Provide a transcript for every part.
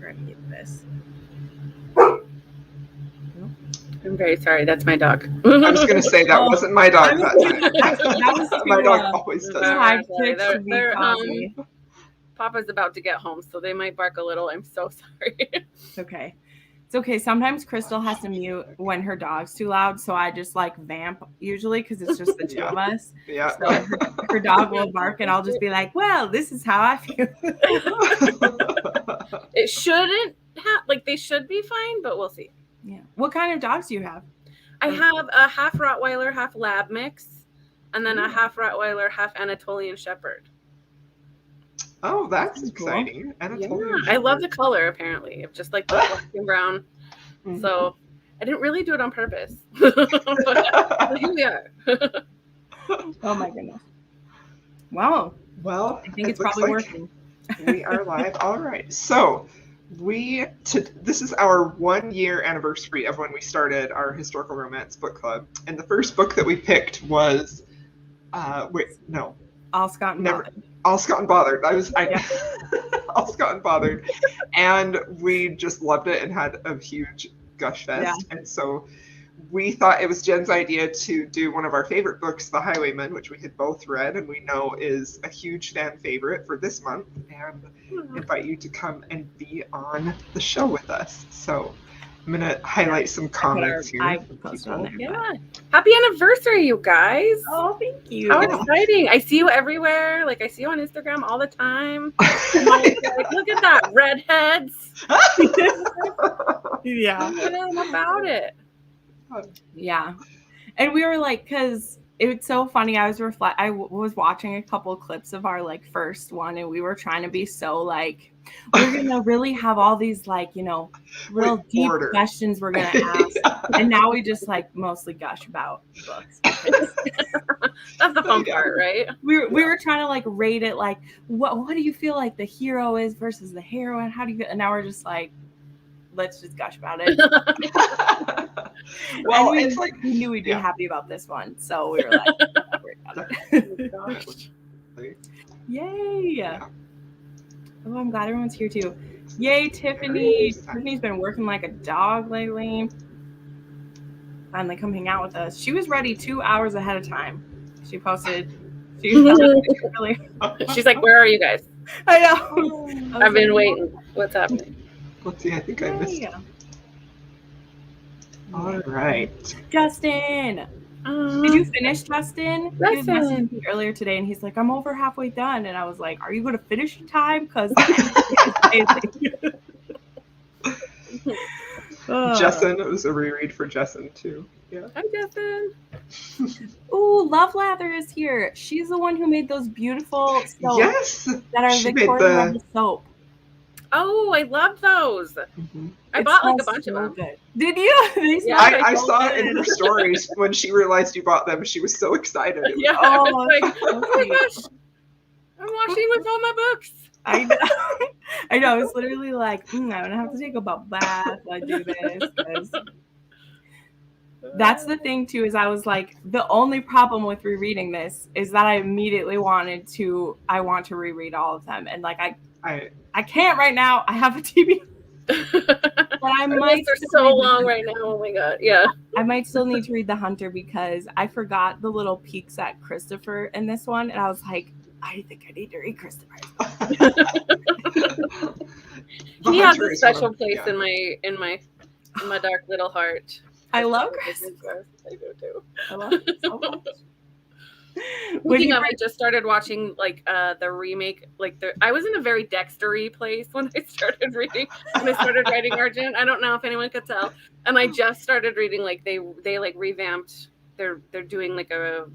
ready for this. I'm very sorry. That's my dog. I was going to say that wasn't my dog that time. My dog always does that. Papa's about to get home, so they might bark a little. I'm so sorry. It's okay. It's okay. Sometimes Crystal has to mute when her dog's too loud, so I just like vamp usually because it's just the two of us. Yeah. So her dog will bark, and I'll just be like, "Well, this is how I feel." It shouldn't they should be fine, but we'll see. Yeah. What kind of dogs do you have? I have a half Rottweiler, half Lab mix, and then a half Rottweiler, half Anatolian Shepherd. Oh, that's exciting. Cool. I love the color, apparently. It's just like the black and brown. Mm-hmm. So I didn't really do it on purpose. But here we are. Oh, my goodness. Wow. Well, I think it's probably working. We are live. All right. So this is our 1 year anniversary of when we started our historical romance book club. And the first book that we picked was, All Scott and Bothered. All Scott and Bothered. All Scott and Bothered. And we just loved it and had a huge gush fest. Yeah. And so we thought it was Jen's idea to do one of our favorite books, The Highwayman, which we had both read and we know is a huge fan favorite for this month, and invite you to come and be on the show with us. So I'm going to highlight some comments here. Yeah. Happy anniversary, you guys. Oh, thank you. How exciting. I see you everywhere. Like, I see you on Instagram all the time. Like, look at that. Redheads. Yeah. I'm about it. Yeah. And we were like, because it's so funny. I was watching a couple clips of our like first one, and we were trying to be so like, we're gonna really have all these like, real deep questions we're gonna ask. And now we just like mostly gush about books. That's the fun part, right? We were trying to like rate it, like what do you feel like the hero is versus the heroine? How do you feel? And now we're just like, let's just gush about it. Well, we it's like we knew we'd be happy about this one, so we were like, not worried about it. Yay! Yeah. Oh, I'm glad everyone's here too. Yay, Tiffany! Tiffany's been working like a dog lately. Finally come hang out with us. She was ready 2 hours ahead of time. She posted. She's like, "Where are you guys?" I know. I've been waiting. What's happening? Let's see. I think I missed it. All right. Justin. Did you finish, Justin? He was messaging me earlier today, and he's like, "I'm over halfway done." And I was like, "Are you going to finish in time?" Because Justin, it was a reread for Justin too. Yeah. Hi, Justin. Ooh, Love Lather is here. She's the one who made those beautiful soaps. Yes. That are Victorian Rebels soap. Oh, I love those. Mm-hmm. I bought like a bunch of them. Good. Did you? Yeah, I saw it in her stories when she realized you bought them. She was so excited. Yeah, I was like, oh my gosh, I'm washing with all my books. I know. I know. It's literally like, I'm gonna have to take a bath while I do this. That's the thing too. Is I was like, the only problem with rereading this is that I immediately want to reread all of them, and like I can't right now. I have a TB. But I might. They're so long right now. Oh my god. Yeah. I might still need to read The Hunter because I forgot the little peeks at Christopher in this one, and I was like, I think I need to read Christopher. He has a special place in my dark little heart. I love Christopher. I do too. I love it so much. I just started watching like the remake. I was in a very Dexter-y place when I started reading. When I started writing Argent, I don't know if anyone could tell. And I just started reading like they like revamped. They're doing like a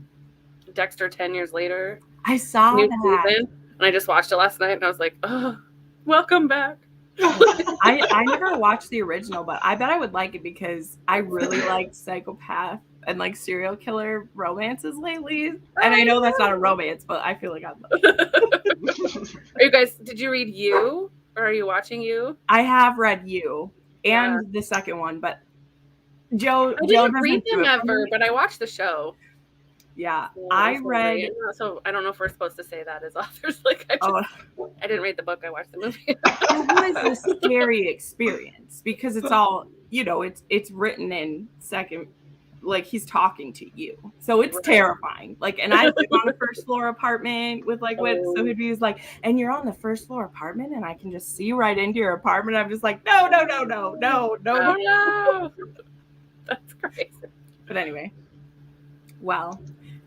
Dexter 10 years later. I saw that, season, and I just watched it last night, and I was like, oh, welcome back. I never watched the original, but I bet I would like it because I really like psychopath and like serial killer romances lately. And I know that's not a romance, but I feel like I'd love it. Are you guys, did you read You? Or are you watching You? I have read You and the second one, but I didn't read them ever, but I watched the show. Yeah, So I read. So I don't know if we're supposed to say that as authors. Like, I didn't read the book. I watched the movie. It was a scary experience because it's all, it's written in second, like he's talking to you, so it's terrifying. Like, and I live on a first floor apartment with like what, so he'd be like, and you're on the first floor apartment, and I can just see right into your apartment. I'm just like, no. That's crazy. But anyway, well,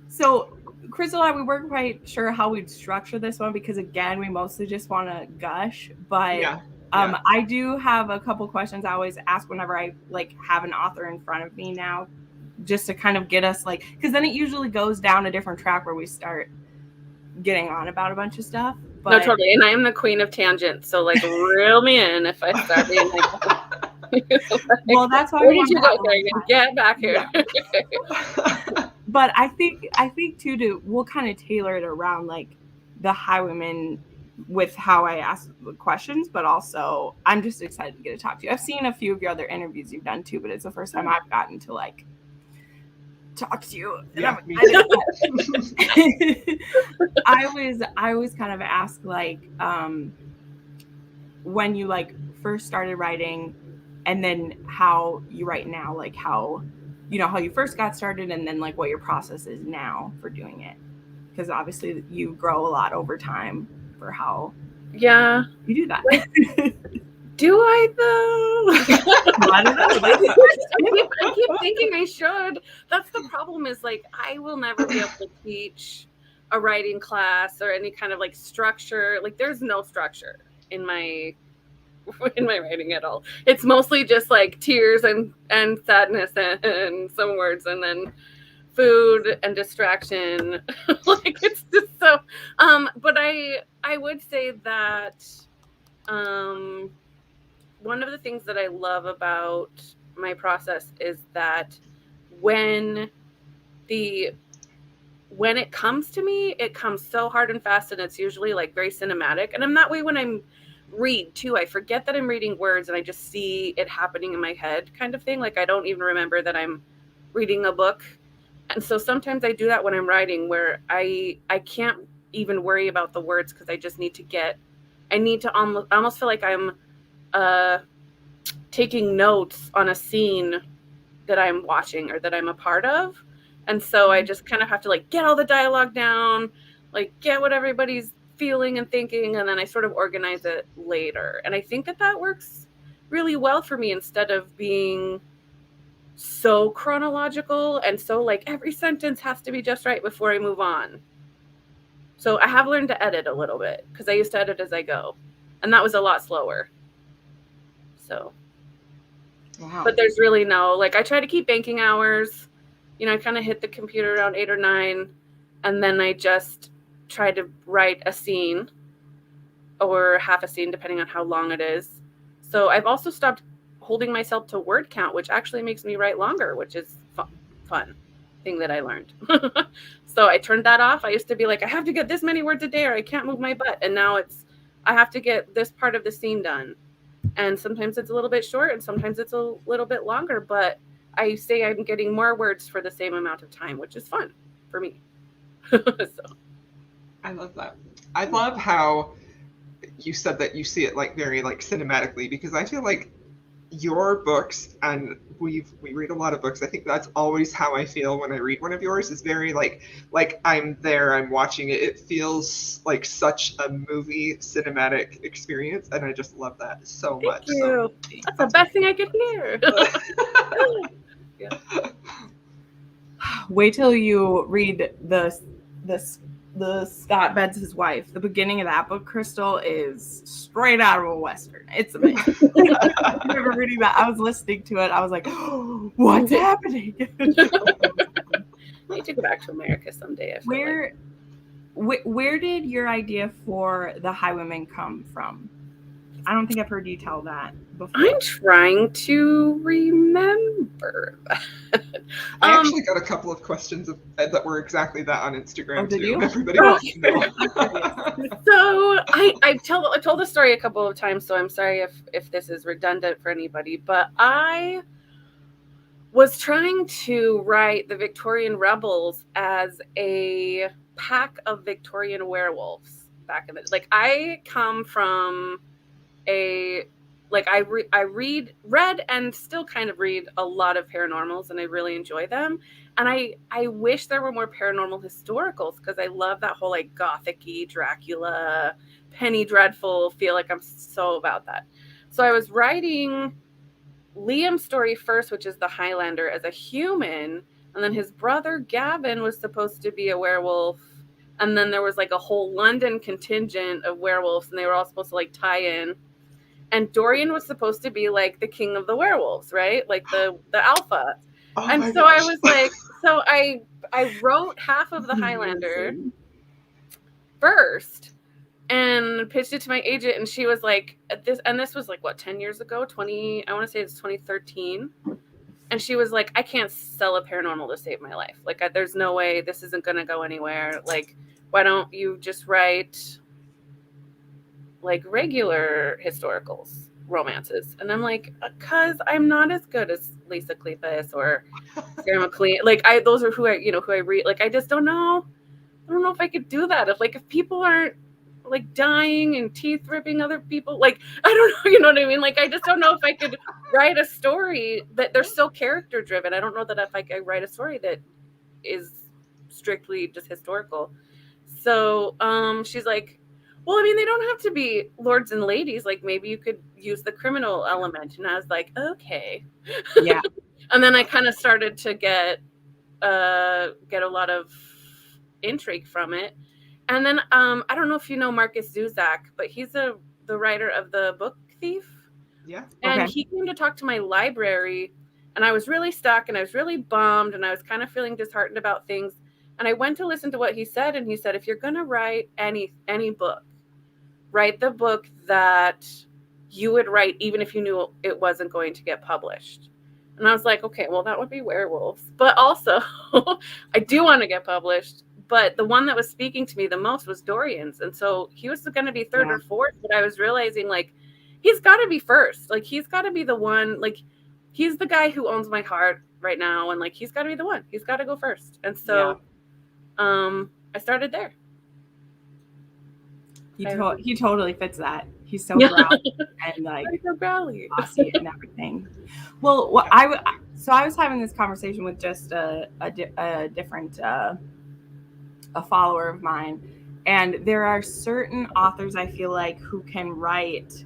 so Crystal and I, we weren't quite sure how we'd structure this one because again, we mostly just want to gush. But I do have a couple questions I always ask whenever I like have an author in front of me now, just to kind of get us like, because then it usually goes down a different track where we start getting on about a bunch of stuff. But no, totally. And I am the queen of tangents, so like reel me in if I start being like. Well, that's why. Where did you go, Kerrigan? Get back here. Yeah. But I think too, we'll kind of tailor it around like the Highwaymen with how I ask the questions, but also I'm just excited to get to talk to you. I've seen a few of your other interviews you've done too, but it's the first time I've gotten to like talk to you. Yeah, I always kind of ask like when you like first started writing and then how you write now, like how you first got started and then like what your process is now for doing it, because obviously you grow a lot over time for how you do that. Do I though? I don't know. I keep thinking I should. That's the problem, is like I will never be able to teach a writing class or any kind of like structure. Like there's no structure in my writing at all. It's mostly just like tears and sadness and some words and then food and distraction. Like it's just so but I would say that one of the things that I love about my process is that when it comes to me, it comes so hard and fast, and it's usually like very cinematic. And I'm that way when I'm read too. I forget that I'm reading words and I just see it happening in my head kind of thing. Like I don't even remember that I'm reading a book. And so sometimes I do that when I'm writing, where I can't even worry about the words because I just need to I almost feel like I'm taking notes on a scene that I'm watching or that I'm a part of. And so I just kind of have to like get all the dialogue down, like get what everybody's feeling and thinking, and then I sort of organize it later. And I think that works really well for me, instead of being so chronological and so like every sentence has to be just right before I move on. So I have learned to edit a little bit because I used to edit as I go, and that was a lot slower. So but there's really no, like I try to keep banking hours. I kind of hit the computer around 8 or 9, and then I just try to write a scene or half a scene depending on how long it is. So I've also stopped holding myself to word count, which actually makes me write longer, which is fun thing that I learned. So I turned that off. I used to be like, I have to get this many words a day or I can't move my butt. And now it's, I have to get this part of the scene done. And sometimes it's a little bit short and sometimes it's a little bit longer, but I say I'm getting more words for the same amount of time, which is fun for me. So I love that. I love how you said that you see it like very like cinematically, because I feel like your books, and we read a lot of books, I think that's always how I feel when I read one of yours, is very like I'm there, I'm watching it. It feels like such a movie cinematic experience, and I just love that so much. Thank you. So, that's the best thing I could hear. Yeah. Wait till you read the Scott Betts' wife. The beginning of that book, Crystal, is straight out of a Western. It's amazing. I remember reading that. I was listening to it. I was like, oh, what's happening? I need to go back to America someday. Where did your idea for the Highwaymen come from? I don't think I've heard you tell that before. I'm trying to remember. I actually got a couple of questions that were exactly that on Instagram too. You? Everybody wants to know. So I told the story a couple of times, so I'm sorry if this is redundant for anybody, but I was trying to write the Victorian Rebels as a pack of Victorian werewolves back in the, like, I come from a, like, I read and still kind of read a lot of paranormals, and I really enjoy them. And I wish there were more paranormal historicals, because I love that whole like gothic-y Dracula, Penny Dreadful feel. Like, I'm so about that. So I was writing Liam's story first, which is the Highlander, as a human, and then his brother Gavin was supposed to be a werewolf, and then there was like a whole London contingent of werewolves, and they were all supposed to like tie in. And Dorian was supposed to be like the king of the werewolves, right? Like the alpha. Oh and my so gosh. I was like, so I wrote half of the Highlander first and pitched it to my agent, and she was like, this was like, what, 10 years ago, I want to say it's 2013. And she was like, I can't sell a paranormal to save my life. Like, there's no way, this isn't going to go anywhere. Like, why don't you just write like regular historicals, romances? And I'm like, because I'm not as good as Lisa Kleypas or Sarah McLean. Like, those are who I read. Like, I just don't know. I don't know if I could do that. If people aren't like dying and teeth ripping other people, like, I don't know, you know what I mean? Like, I just don't know if I could write a story that they're so character driven. I don't know that if I could write a story that is strictly just historical. So she's like, well, I mean, they don't have to be lords and ladies. Like, maybe you could use the criminal element. And I was like, okay. Yeah. And then I kind of started to get a lot of intrigue from it. And then I don't know if you know Marcus Zuzak, but he's the writer of The Book Thief. Yeah. And he came to talk to my library, and I was really stuck, and I was really bummed, and I was kind of feeling disheartened about things. And I went to listen to what he said, and he said, if you're going to write any book, write the book that you would write even if you knew it wasn't going to get published. And I was like, okay, well, that would be werewolves. But also, I do want to get published. But the one that was speaking to me the most was Dorian's. And so he was going to be third or fourth. But I was realizing, like, he's got to be first. Like, he's got to be the one. Like, he's the guy who owns my heart right now. And, like, he's got to be the one. He's got to go first. And so I started there. He totally fits that. He's so growly and like so growly, bossy and everything. Well, I was having this conversation with just a different a follower of mine, and there are certain authors I feel like who can write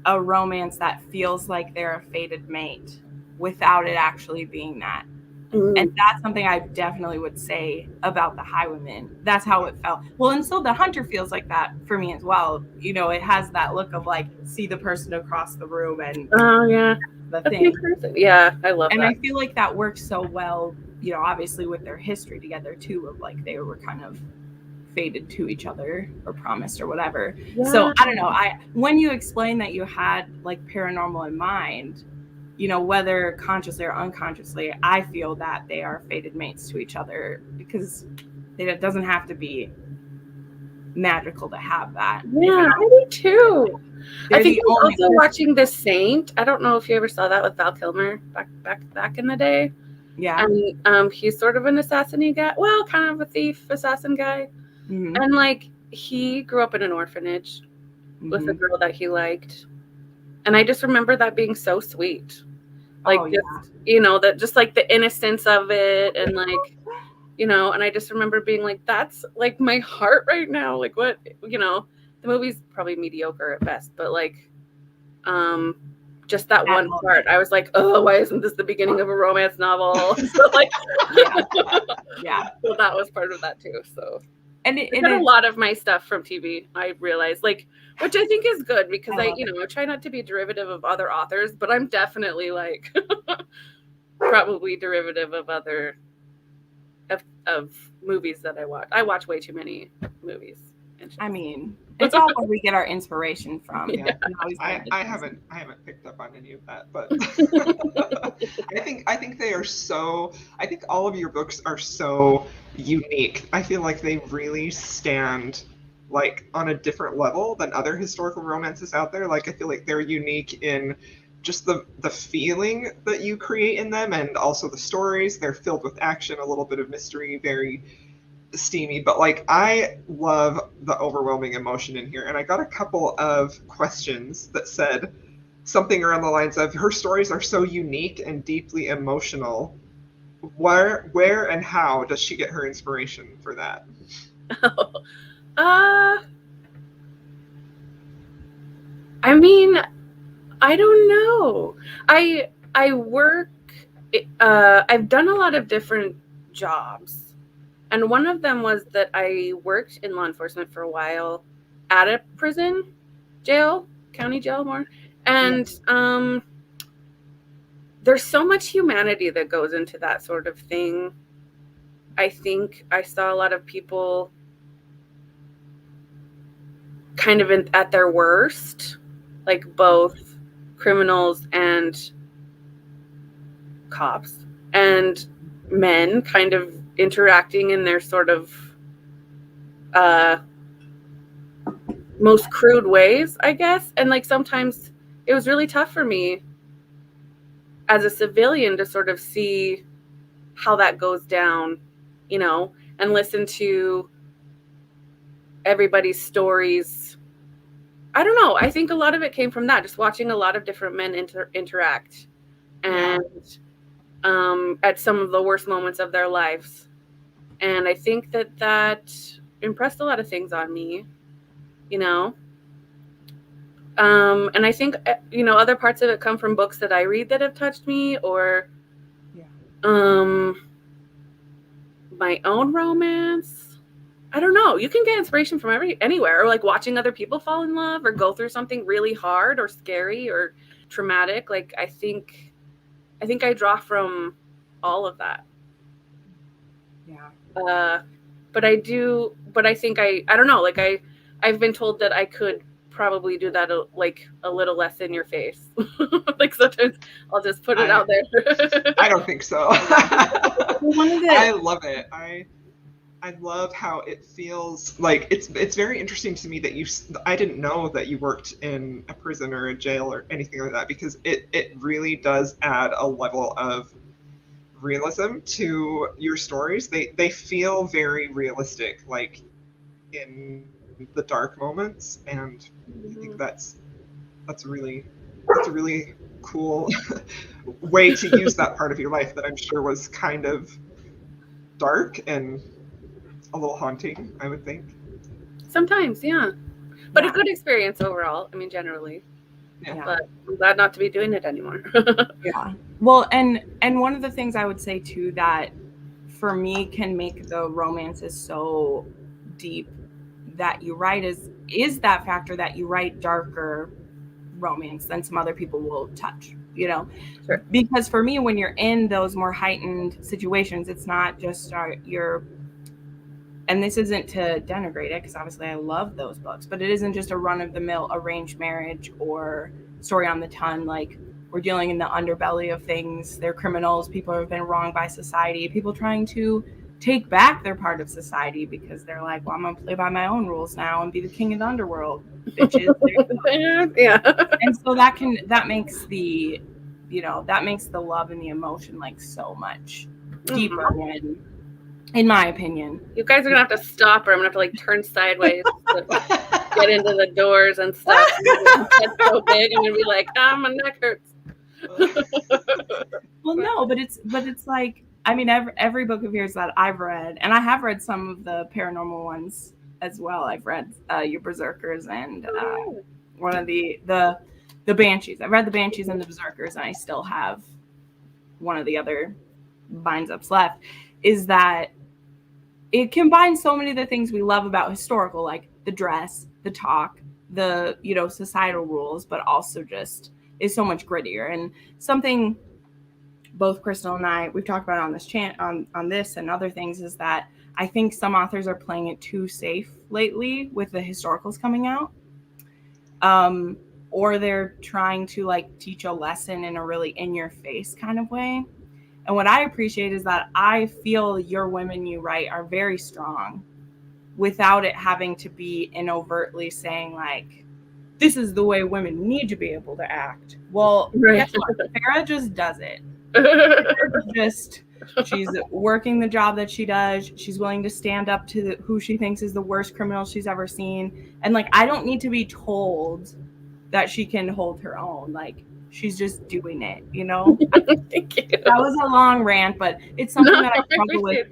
a romance that feels like they're a fated mate without it actually being that. Mm-hmm. And that's something I definitely would say about the Highwaymen. That's how it felt. Well, and so the Hunter feels like that for me as well. You know, it has that look of like, see the person across the room and the thing. Yeah, I love and that. I feel like that works so well, you know, obviously with their history together too, of like they were kind of fated to each other or promised or whatever. Yeah. So I don't know. When you explained that you had like paranormal in mind, you know, whether consciously or unconsciously, I feel that they are fated mates to each other because it doesn't have to be magical to have that. Yeah, I do too. I think I was also watching The Saint. I don't know if you ever saw that with Val Kilmer back in the day. Yeah. And he's sort of an assassin-y guy. Well, kind of a thief assassin guy. Mm-hmm. And like he grew up in an orphanage with a girl that he liked. And I just remember that being so sweet. Like, you know, that just like the innocence of it. And like, you know, and I just remember being like, that's like my heart right now. Like what, you know, the movie's probably mediocre at best, but like, just that one part, I was like, oh, why isn't this the beginning of a romance novel? So like, yeah. So that was part of that too. So, and I got a lot of my stuff from TV. I realized, like, which I think is good because I try not to be derivative of other authors, but I'm definitely like probably derivative of other of movies that I watch. I watch way too many movies. I mean, it's all where we get our inspiration from. Yeah. I haven't picked up on any of that, but I think they are so. I think all of your books are so unique. I feel like they really stand like on a different level than other historical romances out there. Like I feel like they're unique in just the feeling that you create in them, and also the stories. They're filled with action, a little bit of mystery, very steamy, but like I love the overwhelming emotion in here. And I got a couple of questions that said something around the lines of, her stories are so unique and deeply emotional. Where and how does she get her inspiration for that? I mean, I don't know. I work. I've done a lot of different jobs, and one of them was that I worked in law enforcement for a while at a prison, jail, county jail more, and there's so much humanity that goes into that sort of thing. I think I saw a lot of people kind of at their worst, like both criminals and cops, and men kind of interacting in their sort of most crude ways, I guess. And like sometimes it was really tough for me as a civilian to sort of see how that goes down, you know, and listen to everybody's stories. I don't know. I think a lot of it came from that, just watching a lot of different men interact and at some of the worst moments of their lives. And I think that impressed a lot of things on me, you know. And I think, you know, other parts of it come from books that I read that have touched me, or my own romance. I don't know. You can get inspiration from anywhere, or like watching other people fall in love or go through something really hard or scary or traumatic. Like I think I draw from all of that. Yeah. But I think I don't know. Like I've been told that I could probably do that a little less in your face. Like sometimes I'll just put it out there. I don't think so. I love it. I love how it feels like it's very interesting to me that I didn't know that you worked in a prison or a jail or anything like that, because it really does add a level of realism to your stories. They feel very realistic, like in the dark moments, and I think that's a really cool way to use that part of your life that I'm sure was kind of dark and a little haunting, I would think. Sometimes, yeah. But a good experience overall, I mean, generally. Yeah. But I'm glad not to be doing it anymore. Yeah. Well, and one of the things I would say too that for me can make the romances so deep that you write is that factor that you write darker romance than some other people will touch, you know. Sure. Because for me, when you're in those more heightened situations, it's not just and this isn't to denigrate it, because obviously I love those books, but it isn't just a run-of-the-mill arranged marriage or story on the ton. Like, we're dealing in the underbelly of things. They're criminals, people who have been wronged by society, people trying to take back their part of society because they're like, well, I'm gonna play by my own rules now and be the king of the underworld, bitches. Yeah. And so that makes the love and the emotion like so much deeper when, in my opinion. You guys are gonna have to stop, or I'm gonna have to like turn sideways to get into the doors and stuff. It's so big, I'm gonna be like, my neck hurts. Well, no, but it's like, I mean, every book of yours that I've read, and I have read some of the paranormal ones as well. I've read your Berserkers and one of the Banshees. I've read the Banshees and the Berserkers, and I still have one of the other binds-ups left. Is that it combines so many of the things we love about historical, like the dress, the talk, the, you know, societal rules, but also just is so much grittier. And something both Crystal and I, we've talked about on this on this and other things, is that I think some authors are playing it too safe lately with the historicals coming out. Or they're trying to like teach a lesson in a really in-your-face kind of way. And what I appreciate is that I feel your women you write are very strong without it having to be in overtly saying like this is the way women need to be able to act. Well, guess what? Farrah just does it. She's working the job that she does. She's willing to stand up to who she thinks is the worst criminal she's ever seen. And like, I don't need to be told that she can hold her own. Like, she's just doing it, you know? Thank you. That was a long rant, but it's something that I struggle with.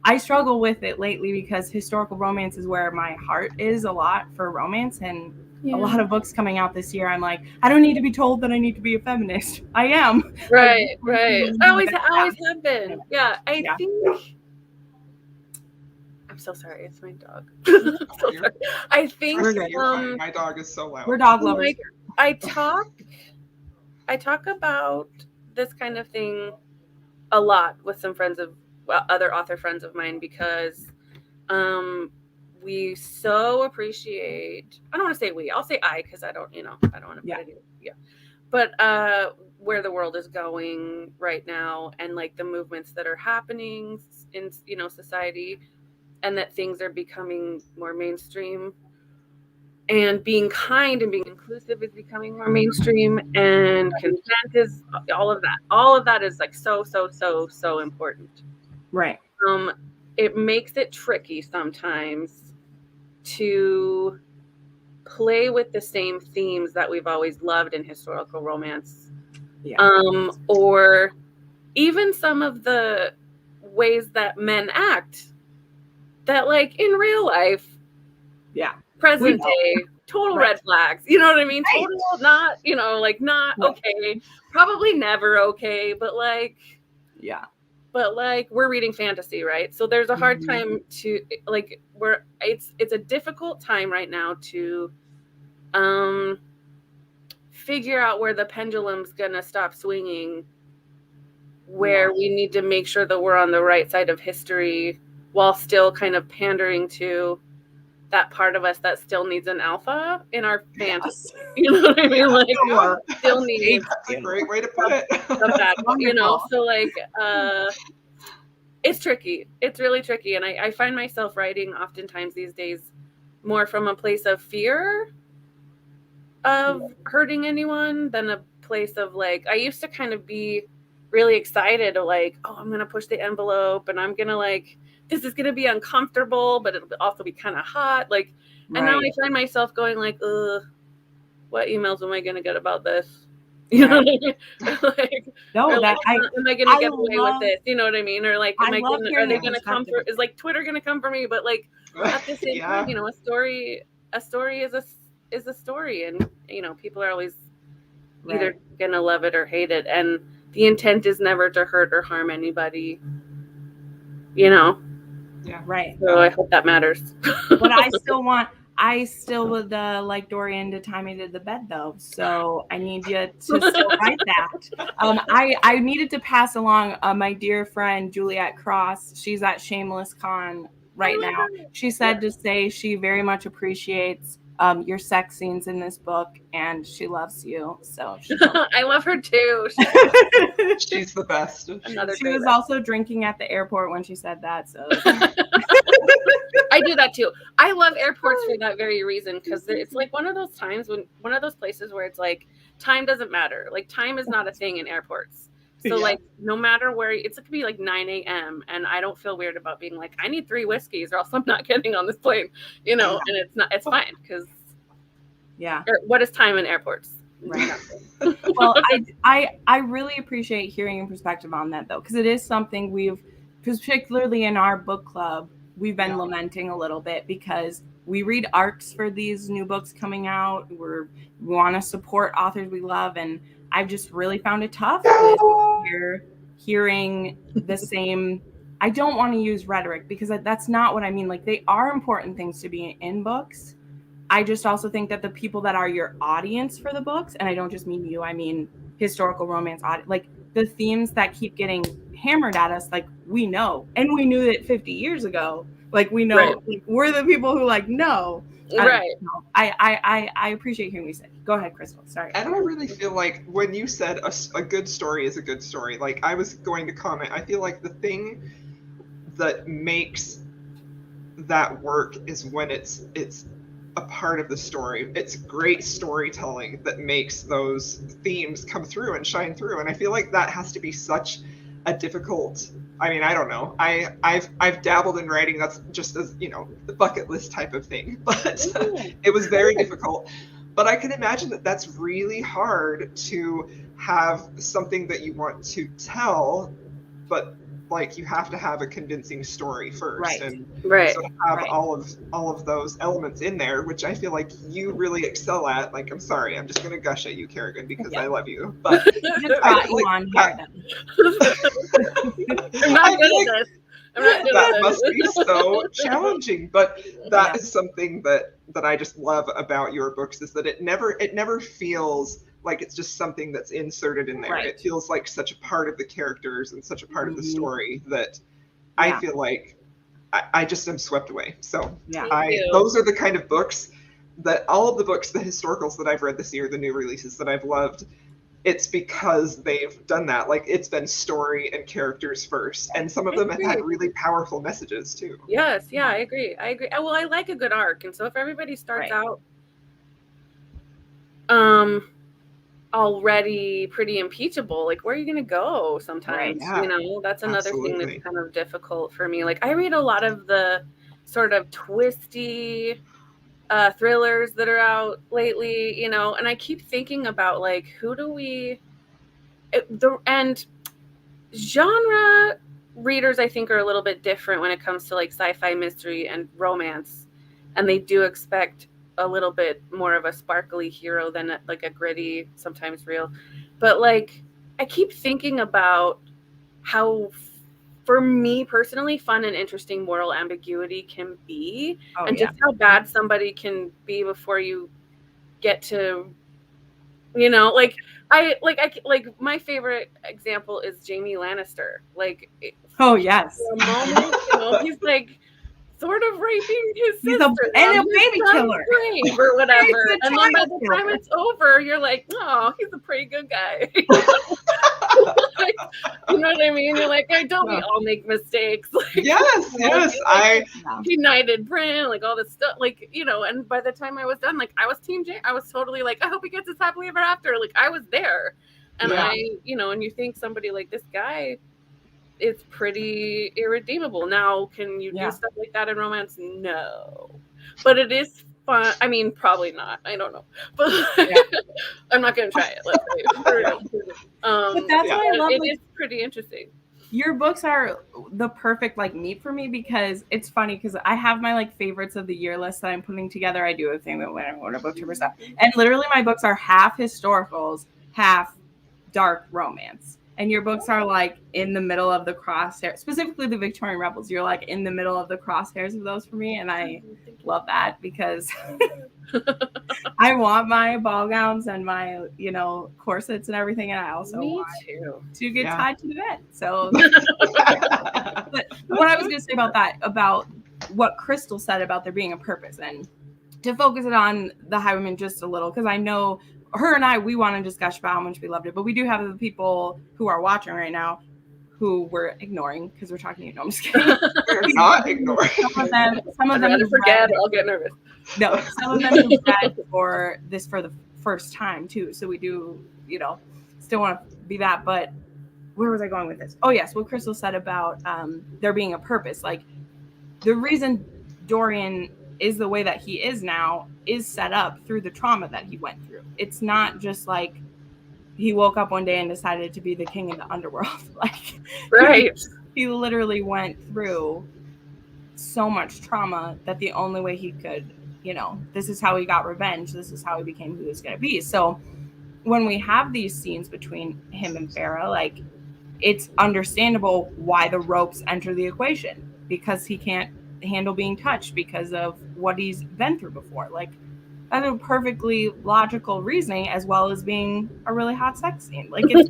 I struggle with it lately because historical romance is where my heart is a lot for romance, and a lot of books coming out this year. I'm like, I don't need to be told that I need to be a feminist. I am. Right. I always have been. Yeah, I think. I'm so sorry. It's my dog. I think my dog is so loud. We're dog lovers. I talk about this kind of thing a lot with some other author friends of mine, because we so appreciate, I don't want to say we, I'll say I, because I don't want to put it, but where the world is going right now, and like the movements that are happening in society, and that things are becoming more mainstream, and being kind and being inclusive is becoming more mainstream, and consent is all of that is like so important. Right. It makes it tricky sometimes to play with the same themes that we've always loved in historical romance. Or even some of the ways that men act that, like, in real life, present day, total red flags, you know what I mean? Right. Total not, not okay, probably never okay, but like, we're reading fantasy, right? So there's a hard time to, like, it's a difficult time right now to figure out where the pendulum's gonna stop swinging, where we need to make sure that we're on the right side of history while still kind of pandering to that part of us that still needs an alpha in our fantasy. You know what I mean? Like, still needs. That's a great way to put it. So like, it's tricky. It's really tricky. And I find myself writing oftentimes these days more from a place of fear of hurting anyone than a place of, like, I used to kind of be really excited to, like, oh, I'm going to push the envelope, and I'm going to, like, this is going to be uncomfortable, but it'll also be kind of hot. Like, and now I find myself going, like, what emails am I going to get about this? You know what I mean? Like, no, am I going to get away with this? You know what I mean? Or like, are they going to come for? Is like Twitter going to come for me? But like, at the same time, a story is a story, and people are always either going to love it or hate it, and the intent is never to hurt or harm anybody. Yeah, right. So I hope that matters. But I still would like Dorian to tie me to the bed, though. So I need you to still write that. I needed to pass along my dear friend Juliet Cross. She's at Shameless Con right now. She said to say she very much appreciates your sex scenes in this book, and she loves you. So I love her too. She's the best. She was also drinking at the airport when she said that. So I do that too. I love airports for that very reason, because it's like one of those places where it's like time doesn't matter. Like, time is not a thing in airports. So like, no matter where, it could be like 9 a.m. and I don't feel weird about being like, I need 3 whiskeys or else I'm not getting on this plane, and it's fine, because what is time in airports? Right. Well, I really appreciate hearing your perspective on that, though, because it is something we've, particularly in our book club, we've been lamenting a little bit, because we read arcs for these new books coming out. We want to support authors we love, and I've just really found it tough hearing the same. I don't want to use rhetoric, because that's not what I mean. Like, they are important things to be in books. I just also think that the people that are your audience for the books, and I don't just mean you, I mean historical romance, like the themes that keep getting hammered at us, like, we know, and we knew it 50 years ago. Like, we know, like, we're the people who know. I appreciate hearing you say. Go ahead, Crystal. Sorry. And I really feel like when you said a good story is a good story, like, I was going to comment, I feel like the thing that makes that work is when it's a part of the story. It's great storytelling that makes those themes come through and shine through. And I feel like that has to be such a difficult, I mean, I don't know. I've dabbled in writing. That's just as, you know, the bucket list type of thing, but it was very difficult. But I can imagine that that's really hard to have something that you want to tell, but like you have to have a convincing story first, and so to have all of those elements in there, which I feel like you really excel at. Like, I'm sorry, I'm just gonna gush at you, Kerrigan, because I love you, but just got you on here. I'm not good at this. That must be so challenging, but that is something that I just love about your books, is that it never feels like it's just something that's inserted in there. It feels like such a part of the characters and such a part of the story that I feel like I just am swept away. So those are the kind of books that all of the books, the historicals that I've read this year, the new releases that I've loved, it's because they've done that. Like, it's been story and characters first, and some of them have had really powerful messages too. Yes, yeah, I agree. Well, I like a good arc, and so if everybody starts out already pretty impeachable, like, where are you going to go sometimes? You know, that's another thing that's kind of difficult for me. Like, I read a lot of the sort of twisty thrillers that are out lately, you know, and I keep thinking about, like, who do we and genre readers, I think, are a little bit different when it comes to like sci-fi, mystery, and romance, and they do expect a little bit more of a sparkly hero than like a gritty, sometimes real. But like, I keep thinking about how, for me personally, fun and interesting moral ambiguity can be, and just how bad somebody can be before you get to, you know, like my favorite example is Jaime Lannister. Like, for a moment, you know, he's like sort of raping his sister and a baby killer or whatever, and then by the time it's over, you're like, oh, he's a pretty good guy. Like, you know what I mean? You're like, don't we all make mistakes? Like, he knighted Bran, like all this stuff, like, you know. And by the time I was done, like, I was Team J. I was totally like, I hope he gets his happily ever after. Like, I was there, and you know, and you think somebody like this guy, it's pretty irredeemable. Now, can you do stuff like that in romance? No, but it is fun. I mean, probably not. I don't know, but I'm not gonna try it. Let's say. But that's why I love it. Is pretty interesting. Your books are the perfect like meat for me, because it's funny because I have my like favorites of the year list that I'm putting together. I do a thing that when I order booktuber stuff, and literally my books are half historicals, half dark romance. And your books are like in the middle of the crosshairs, specifically the Victorian Rebels. You're like in the middle of the crosshairs of those for me. And I love that, because I want my ball gowns and my, you know, corsets and everything. And I also want to get tied to the bed. So but what I was going to say about that, about what Crystal said about there being a purpose, and to focus it on the Highwaymen just a little, because I know her and I, we want to just gush about how much we loved it, but we do have the people who are watching right now who we're ignoring because we're talking to you. No, I'm just kidding. We're not ignoring. Some of them forget, or I'll get nervous. No, some of them have read for the first time too. So we do, you know, still want to be that. But where was I going with this? Oh yes, what Crystal said about there being a purpose. Like, the reason Dorian is the way that he is now is set up through the trauma that he went through. It's not just like he woke up one day and decided to be the king of the underworld. Like, he literally went through so much trauma that the only way he could, you know, this is how he got revenge. This is how he became who he was going to be. So when we have these scenes between him and Farah, like, it's understandable why the ropes enter the equation, because he can't handle being touched because of what he's been through before. Like, that's a perfectly logical reasoning, as well as being a really hot sex scene. Like, it's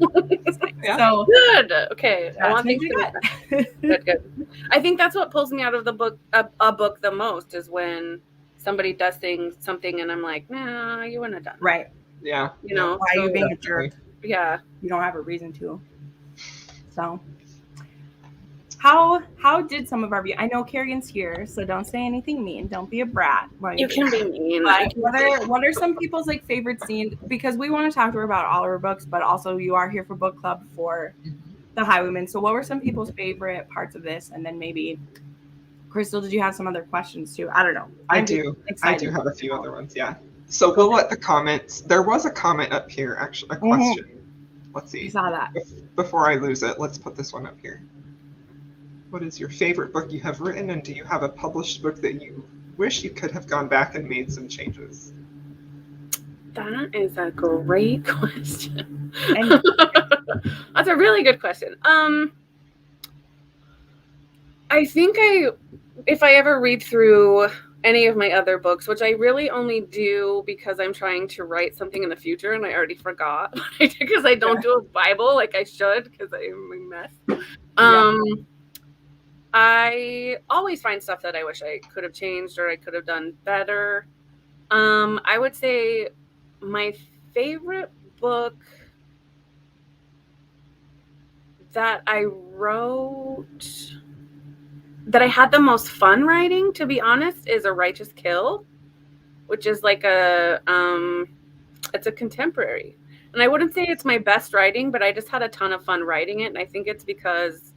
so good. Okay, I want things to be good. I think that's what pulls me out of the book, a book, the most, is when somebody does something, and I'm like, nah, you wouldn't have done that. Right. Yeah. You know, why are you being a jerk? Yeah. You don't have a reason to. So, how did some of our I know Kerrigan's here, so don't say anything mean. Don't be a brat. You can be mean. But what are some people's like favorite scenes? Because we want to talk to her about all her books, but also you are here for book club for the Highwaymen. So what were some people's favorite parts of this? And then maybe Crystal, did you have some other questions too? I don't know. I do have a few other ones. Yeah. So we'll let the comments. There was a comment up here, actually, a question. Let's see. I saw that. Before I lose it, let's put this one up here. What is your favorite book you have written, and do you have a published book that you wish you could have gone back and made some changes? That is a great question. That's a really good question. I think if I ever read through any of my other books, which I really only do because I'm trying to write something in the future and I already forgot because I don't do a Bible like I should because I'm a mess. I always find stuff that I wish I could have changed or I could have done better. I would say my favorite book that I wrote, that I had the most fun writing, to be honest, is A Righteous Kill, which is like it's a contemporary. And I wouldn't say it's my best writing, but I just had a ton of fun writing it. And I think it's because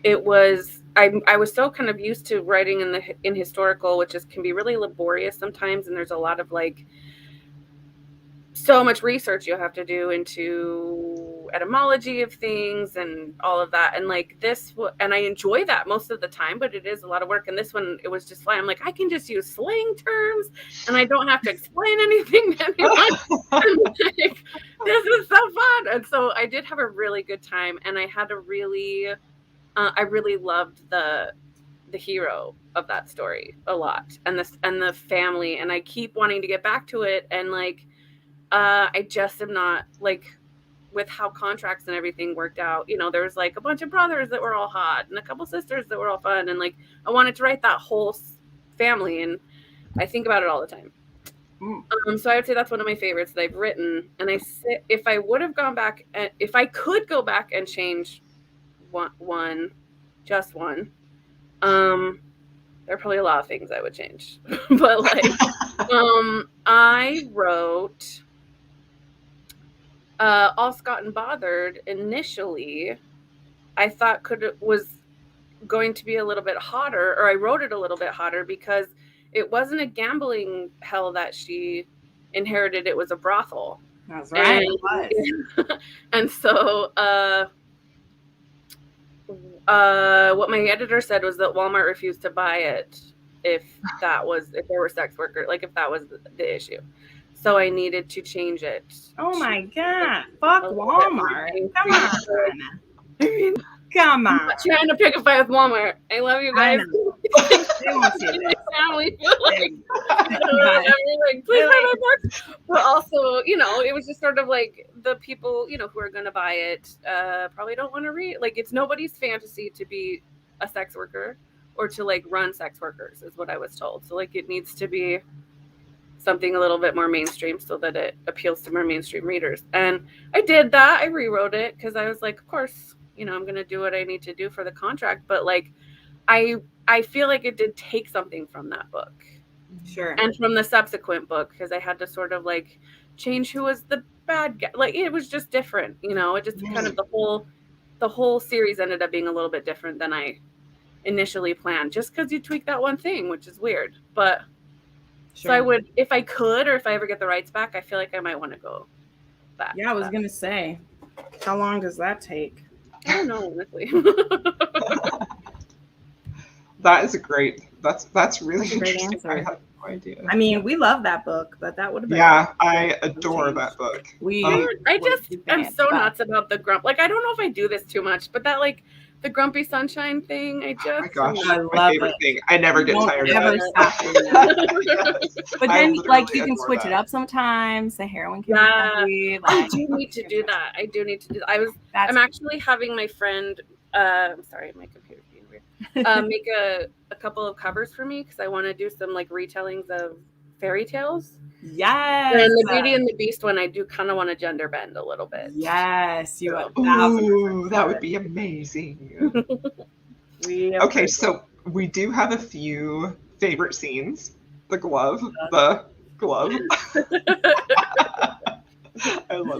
I was so kind of used to writing in historical, which can be really laborious sometimes, and there's a lot of like so much research you have to do into etymology of things and all of that, and like this, and I enjoy that most of the time, but it is a lot of work. And this one, it was just fine. I'm like, I can just use slang terms and I don't have to explain anything to anyone. Like, this is so fun. And so I did have a really good time, and I had I really loved the hero of that story a lot, and the family, and I keep wanting to get back to it, and like I just am not, like, with how contracts and everything worked out, there was like a bunch of brothers that were all hot and a couple sisters that were all fun, and like I wanted to write that whole family, and I think about it all the time. So I would say that's one of my favorites that I've written. And if I would have gone back, if I could go back and change just one, there are probably a lot of things I would change, but like I wrote All Scott and Bothered initially. I thought was going to be a little bit hotter, or I wrote it a little bit hotter because it wasn't a gambling hell that she inherited. It was a brothel. That's right. It was. And so what my editor said was that Walmart refused to buy it if there were sex workers, like if that was the issue. So I needed to change it. Oh my God. Fuck Walmart. Come on. Come on. I'm not trying to pick a fight with Walmart. I love you guys. They won't see this. Family. Like, please buy my books. But also, it was just sort of like the people, who are going to buy it probably don't want to read. Like, it's nobody's fantasy to be a sex worker or to like run sex workers, is what I was told. So like, it needs to be something a little bit more mainstream so that it appeals to more mainstream readers. And I did that. I rewrote it because I was like, of course, I'm going to do what I need to do for the contract. But like, I feel like it did take something from that book. Sure. And from the subsequent book, because I had to sort of like change who was the bad guy. Like, it was just different, it just kind of the whole series ended up being a little bit different than I initially planned, just because you tweak that one thing, which is weird. But sure. So I would, if I could, or if I ever get the rights back, I feel like I might want to go back. Yeah, I was going to say, how long does that take? I don't know, honestly. That is that's really a great interesting. answer. I have no idea. I mean, we love that book, but that would have been. Yeah, I adore that book. I'm so nuts about the grump. Like, I don't know if I do this too much, but that like the grumpy sunshine thing, I just. Oh my gosh, I my favorite thing. I never get tired of it. But then, like, you can switch it up sometimes. The heroine can be heavy. I do need to do that. I'm actually having my friend. I'm sorry, my computer's being weird. Make a couple of covers for me because I want to do some like retellings of fairy tales. Yes. And the Beauty and the Beast one, I do kind of want to gender bend a little bit. Yes, you would. Ooh, that would be amazing. Okay, so we do have a few favorite scenes. The glove. I love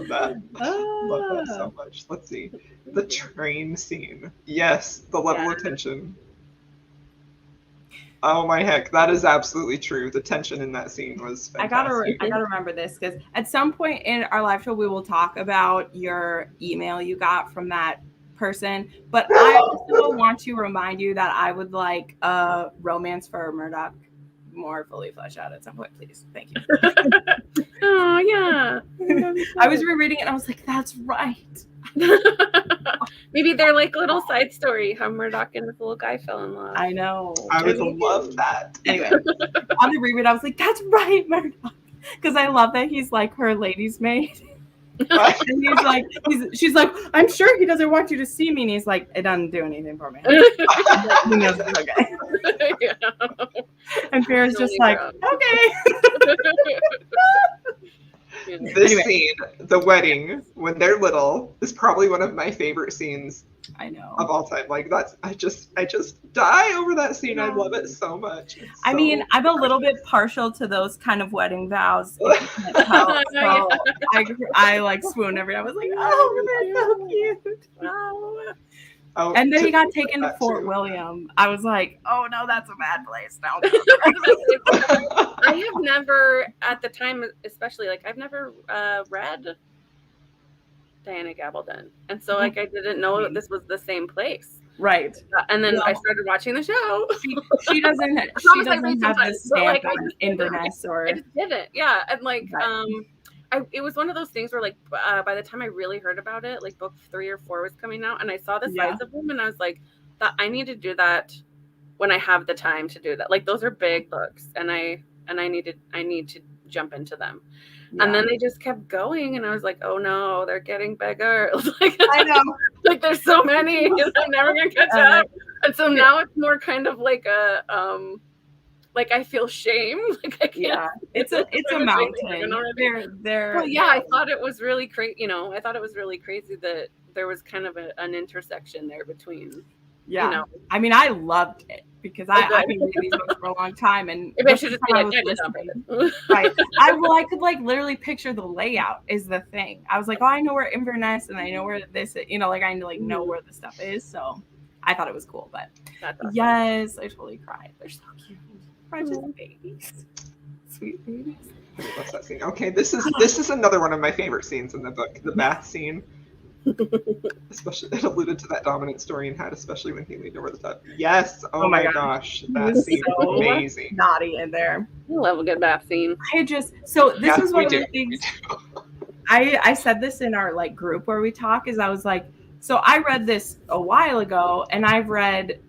that. Love that so much. Let's see. The train scene. Yes, the level of tension. Oh my heck, that is absolutely true. The tension in that scene was fantastic. I gotta remember this because at some point in our live show we will talk about your email you got from that person. But I also want to remind you that I would like a romance for Murdock more fully fleshed out at some point, please. Thank you. Oh yeah. I was rereading it and I was like, that's right. Maybe they're like little side story how Murdock and this little guy fell in love. I know. I would love that. Anyway, on the reread, I was like, that's right, Murdock. Because I love that he's like her lady's maid. And he's like, she's like, I'm sure he doesn't want you to see me. And he's like, it doesn't do anything for me. He knows it's okay. Yeah. And Farrah's just like, okay. This scene, the wedding, when they're little, is probably one of my favorite scenes of all time. Like that's I just die over that scene. I love it so much. I mean, I'm a little bit partial to those kind of wedding vows. If you can't tell. So I like swoon every time. I was like, oh, they're so cute. Oh, and then he got taken to Fort William. I was like, oh no, that's a bad place. No. I have never, at the time especially, like I've never read Diana Gabaldon, and so like I didn't know that this was the same place. Right. And then I started watching the show. She doesn't have the stamp on Inverness or. I just didn't. Yeah, and like it was one of those things where like by the time I really heard about it, like book 3 or 4 was coming out, and I saw the size of them, and I was like, that I need to do that when I have the time to do that. Like those are big books, and I need to jump into them. Yeah. And then they just kept going, and I was like, oh no, they're getting bigger. Like I know, like there's so many, and I'm never gonna catch up. And so now it's more kind of like a like I feel shame. Like I can't. Yeah, it's a mountain. They're. Well, yeah, I thought it was really crazy. You know, I thought it was really crazy that there was kind of an intersection there between. Yeah, you know. I mean, I loved it because I've been reading these books for a long time, and maybe I should just be like, right. I could like literally picture the layout is the thing. I was like, oh, I know where Inverness, and I know where this is. You know, like I know where the stuff is. So I thought it was cool, but awesome. Yes, I totally cried. They're so cute. Precious babies, sweet babies. What's that scene? Okay, this is another one of my favorite scenes in the book, the bath scene. Especially, it alluded to that dominant story and had, especially when he leaned over the top. Yes, oh my gosh, that scene was amazing. Naughty in there. I love a good bath scene. This is one of the things. I said this in our like group where we talk. Is I was like, so I read this a while ago, and I've read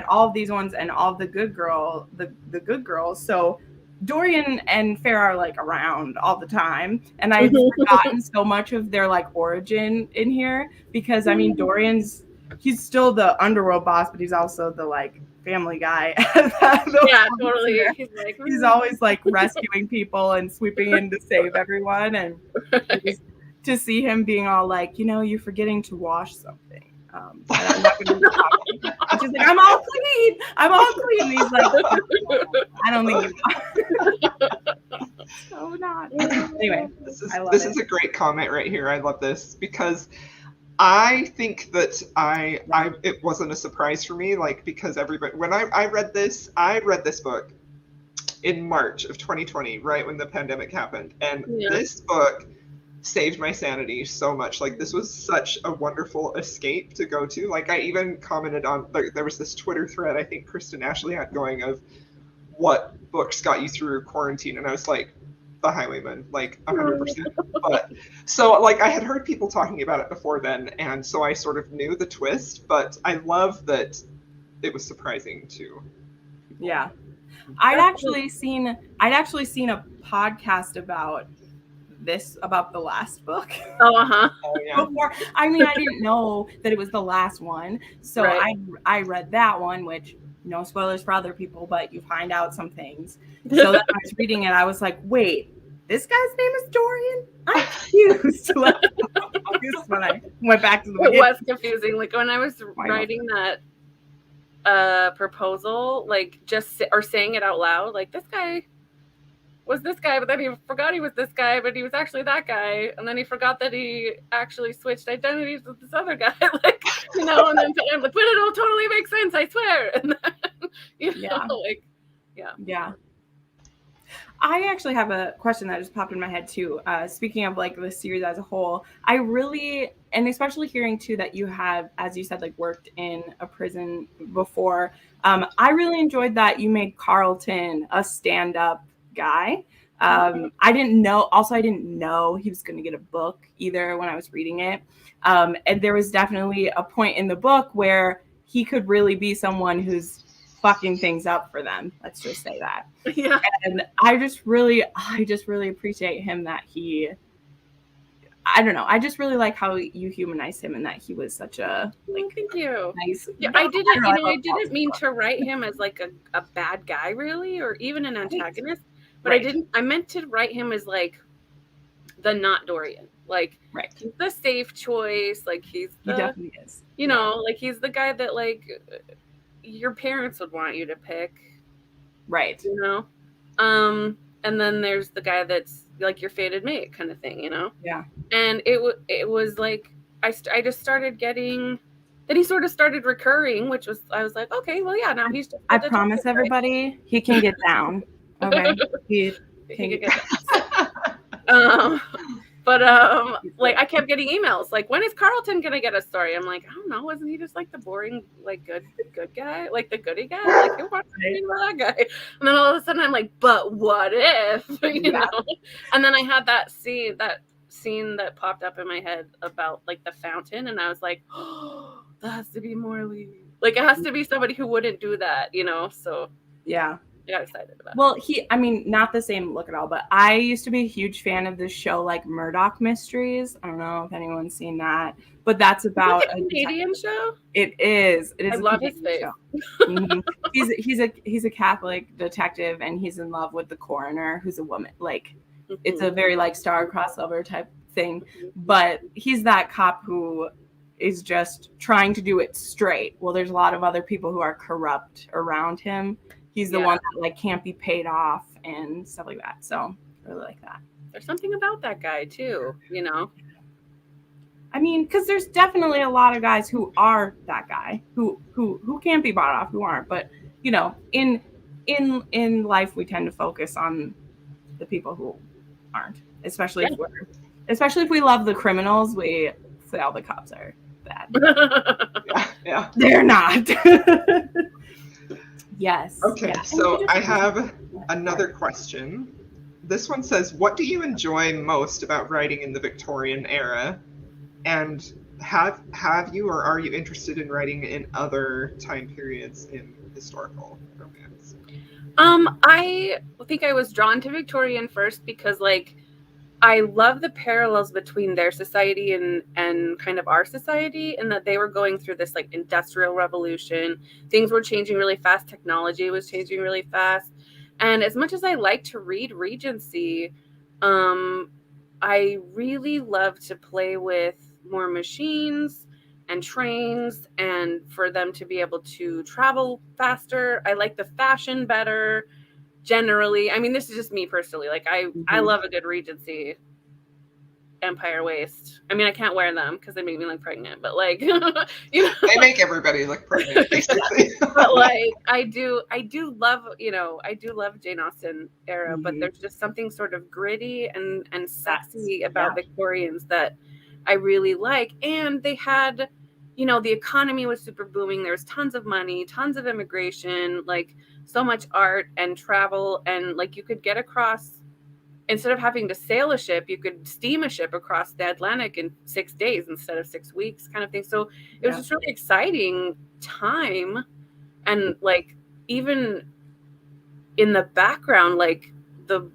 all of these ones and all of the good girls. So Dorian and Farrah are like around all the time, and I've forgotten so much of their like origin in here because I mean he's still the underworld boss, but he's also the like family guy. Yeah, totally. He's always like rescuing people and sweeping in to save everyone, and to see him being all like, you're forgetting to wash something. And I'm not going to be talking. She's like, I'm all clean. And he's like, I don't think you so not. Anyway, this is a great comment right here. I love this because I think that it wasn't a surprise for me, like because everybody when I read this book in March of 2020, right when the pandemic happened, and this book saved my sanity so much. Like this was such a wonderful escape to go to. Like I even commented on there was this Twitter thread I think Kristen Ashley had going of what books got you through quarantine, and I was like the Highwayman, like 100%. But so like I had heard people talking about it before then, and so I sort of knew the twist, but I love that it was surprising too. Yeah. I'd actually seen a podcast about the last book. Oh yeah. Before, I mean, I didn't know that it was the last one, so I read that one, which no spoilers for other people, but you find out some things. So that I was reading it, I was like, wait, this guy's name is Dorian? I'm confused. Like, when I went back to the beginning. It was confusing. Like when I was writing that proposal, like or saying it out loud, like this guy was this guy, but then he forgot he was this guy, but he was actually that guy, and then he forgot that he actually switched identities with this other guy, like, you know, and then I'm like, but it'll totally make sense, I swear. And then, you know, like, yeah. I actually have a question that just popped in my head too. Speaking of like the series as a whole, I really, and especially hearing too that you have, as you said, like worked in a prison before. I really enjoyed that you made Carlton a stand-up guy. I didn't know he was going to get a book either when I was reading it. And there was definitely a point in the book where he could really be someone who's fucking things up for them. Let's just say that. Yeah. And I just really appreciate him that I don't know. I just really like how you humanized him and that he was such a thank you. Nice. Yeah, I didn't mean to write him as like a bad guy really, or even an antagonist. But I meant to write him as like the not Dorian. Like he's the safe choice. Like he definitely is. You know, like he's the guy that like your parents would want you to pick. Right. You know? And then there's the guy that's like your fated mate kind of thing, you know? Yeah. And it was like I just started getting. Then he sort of started recurring, which was I was like, okay, well, yeah, now he's just. I promise everybody, he can get down. Okay, he can get down. Like I kept getting emails like, when is Carlton gonna get a story? I'm like, I don't know, wasn't he just like the boring, like good guy, like the goody guy? Like who wants to be that guy? And then all of a sudden I'm like, but what if? You know? And then I had that scene that popped up in my head about like the fountain, and I was like, oh, that has to be Morley. Like it has to be somebody who wouldn't do that, you know? So yeah. I got excited about it. Well, not the same look at all, but I used to be a huge fan of this show like Murdock Mysteries. I don't know if anyone's seen that, but that's about a Canadian show. It is. I love his face. Mm-hmm. He's a Catholic detective, and he's in love with the coroner, who's a woman. Like it's a very like star-crossed lover type thing, but he's that cop who is just trying to do it straight. Well, there's a lot of other people who are corrupt around him. He's the one that like can't be paid off and stuff like that. So I really like that. There's something about that guy too, you know? I mean, because there's definitely a lot of guys who are that guy who can't be bought off, who aren't. But you know, in life, we tend to focus on the people who aren't, especially if we love the criminals. We say all the cops are bad. Yeah. They're not. Yes. Okay, yeah. So I have another question. This one says, what do you enjoy most about writing in the Victorian era? And have you or are you interested in writing in other time periods in historical romance? I think I was drawn to Victorian first because like I love the parallels between their society and kind of our society, and that they were going through this like industrial revolution. Things were changing really fast. Technology was changing really fast. And as much as I like to read Regency, I really love to play with more machines and trains, and for them to be able to travel faster. I like the fashion better. Generally, I mean, this is just me personally. Like, I love a good Regency Empire waist. I mean, I can't wear them because they make me look pregnant, but like, you know, they make everybody look pregnant, basically. But like, I do love, you know, I do love Jane Austen era, but there's just something sort of gritty and sassy about Victorians that I really like. And they had, you know, the economy was super booming. There was tons of money, tons of immigration, like so much art and travel. And like you could get across, instead of having to sail a ship, you could steam a ship across the Atlantic in 6 days instead of 6 weeks kind of thing. So it was just really exciting time. And like, even in the background, like the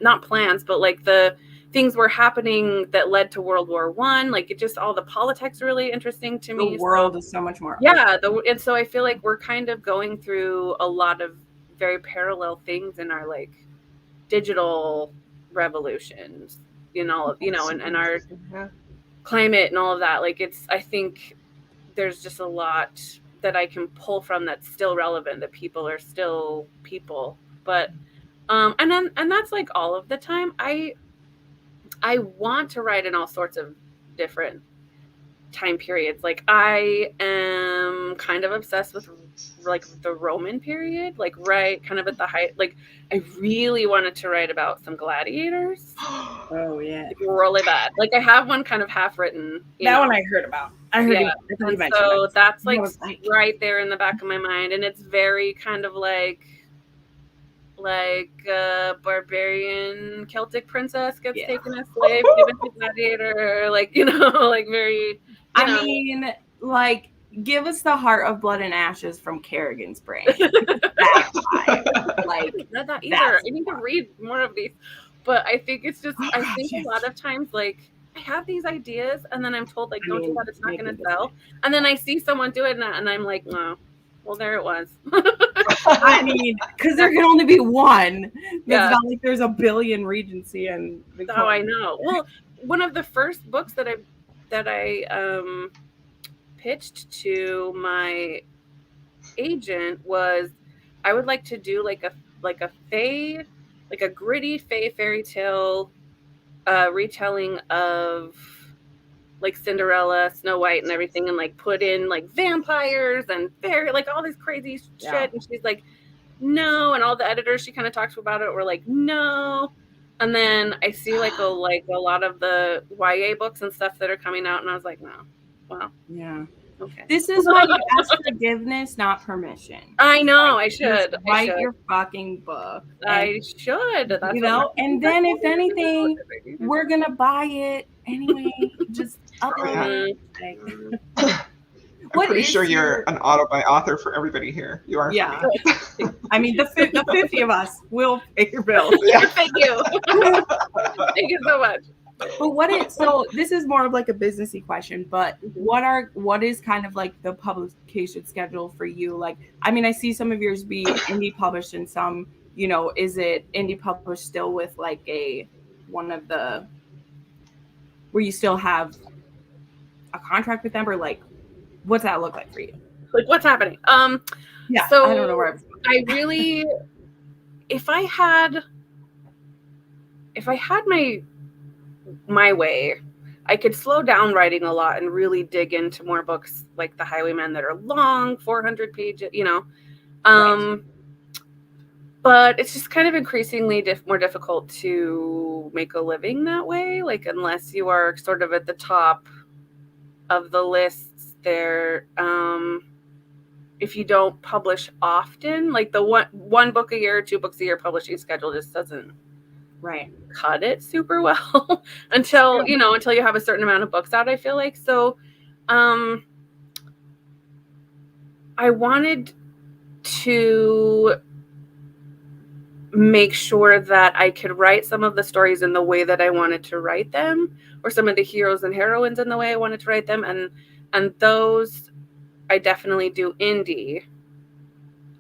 not plans, but like the things were happening that led to World War I. Like it just, all the politics are really interesting to me. The world is so much more. Yeah. And so I feel like we're kind of going through a lot of very parallel things in our like digital revolutions, and our climate and all of that. Like I think there's just a lot that I can pull from that's still relevant, that people are still people. But and that's like all of the time. I want to write in all sorts of different time periods. Like I am kind of obsessed with like the Roman period, like right kind of at the height. Like I really wanted to write about some gladiators. Oh yeah, like, really bad. Like I have one kind of half written. That one I heard about. I heard yeah. you And mention so that. that's like right there in the back of my mind, and it's very kind of like a barbarian Celtic princess gets taken as slave, given to gladiator, like like very. I mean, like, give us the Heart of Blood and Ashes from Kerrigan's Brain. That vibe. Like, not that either. I need to read more of these, but I think it's just. I think a lot of times, like, I have these ideas, and then I'm told, like, don't do that. It's not going to sell. And then I see someone do it, and I'm like, no. Well, there it was. I mean, because there can only be one. It's not like there's a billion Regency and Victoria. Oh, I know. Well, one of the first books that I pitched to my agent was I would like to do like a fae, like a gritty fae fairy tale retelling of like Cinderella, Snow White, and everything, and like put in like vampires and fairy, like all this crazy shit. And she's like, no. And all the editors she kind of talked about it were like, no. And then I see like a lot of the YA books and stuff that are coming out, and I was like, no. Wow. Yeah. Okay. This is why you ask forgiveness, not permission. I know. I should write your fucking book. I should. That's and then if anything, we're gonna buy it anyway. Just upload it. I'm pretty sure you're an auto-buy author for everybody here. You are. Yeah. I mean, the 50 of us will pay your bills. Yeah. Thank you. Thank you so much. But so this is more of like a businessy question, but what is kind of like the publication schedule for you? Like, I mean, I see some of yours be indie published and some, is it indie published still with like where you still have a contract with them, or like, what's that look like for you? Like, what's happening? Yeah. So I don't know where I really, if I had my way, I could slow down writing a lot and really dig into more books like the Highwaymen that are long, 400 pages, Right. But it's just kind of increasingly more difficult to make a living that way. Like, unless you are sort of at the top of the lists there, if you don't publish often, like the one book a year, 2 books a year publishing schedule just doesn't cut it super well until you have a certain amount of books out, I feel like. So I wanted to make sure that I could write some of the stories in the way that I wanted to write them, or some of the heroes and heroines in the way I wanted to write them, and those I definitely do indie,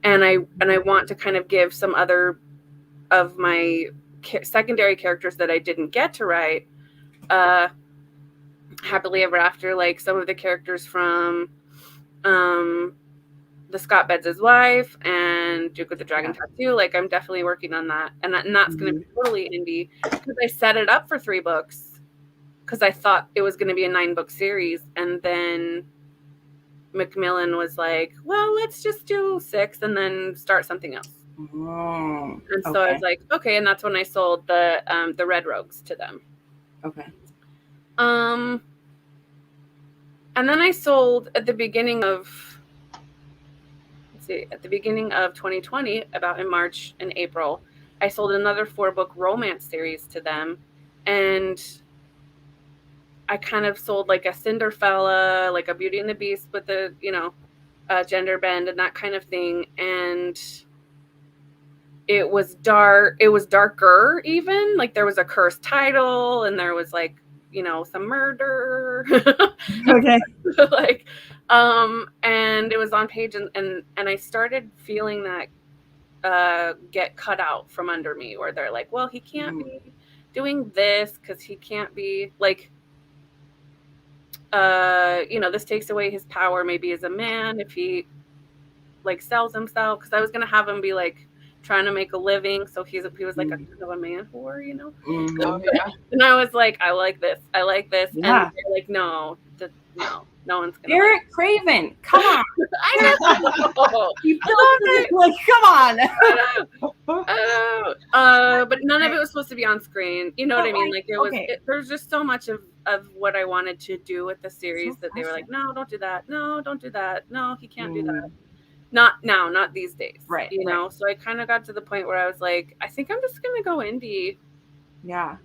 and I want to kind of give some other of my secondary characters that I didn't get to write happily ever after, like some of the characters from the Scott Bedds' wife and Duke with the Dragon Tattoo. Like, I'm definitely working on that, and that's going to be totally indie, because I set it up for 3 books because I thought it was going to be a 9-book series, and then Macmillan was like, well, let's just do 6 and then start something else. Oh, and so I was like, okay, and that's when I sold the Red Rogues to them. Okay. And then I sold at the beginning of 2020, about in March and April, I sold another 4-book romance series to them, and I kind of sold like a Cinderfella, like a Beauty and the Beast with the gender bend and that kind of thing, and it was darker, even like there was a cursed title, and there was like some murder. Okay. Like and it was on page, and I started feeling that get cut out from under me, where they're like, well, he can't be doing this because he can't be like, this takes away his power maybe as a man if he like sells himself, because I was gonna have him be like trying to make a living, so he was like a kind of a man whore, Oh, yeah. And I was like, I like this, Yeah. and they're like, no one's gonna Derek Craven, come on. I know. You like, come on. But none of it was supposed to be on screen. You know what I mean? Like it was. There's just so much of what I wanted to do with the series that they were like, no, don't do that. No, don't do that. No, he can't do that. Not now, not these days. Right. So I kind of got to the point where I was like, I think I'm just gonna go indie. Yeah.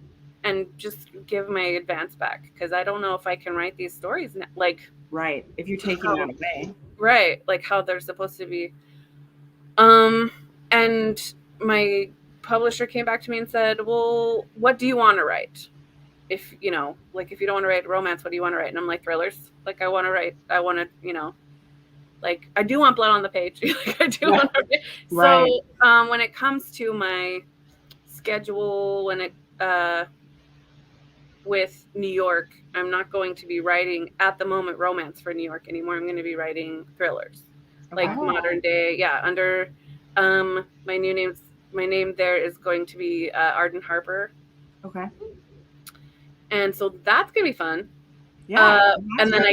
And just give my advance back, because I don't know if I can write these stories like. Right. If you're taking that away. Right. Like how they're supposed to be. And my publisher came back to me and said, well, what do you want to write? If, if you don't want to write romance, what do you want to write? And I'm like, thrillers. Like I want to, like I do want blood on the page. Like I do want to. Right. So when it comes to my schedule, with New York, I'm not going to be writing at the moment romance for New York anymore. I'm going to be writing thrillers, like modern day. Yeah, under my name there is going to be Arden Harper. Okay. And so that's gonna be fun. Yeah. And then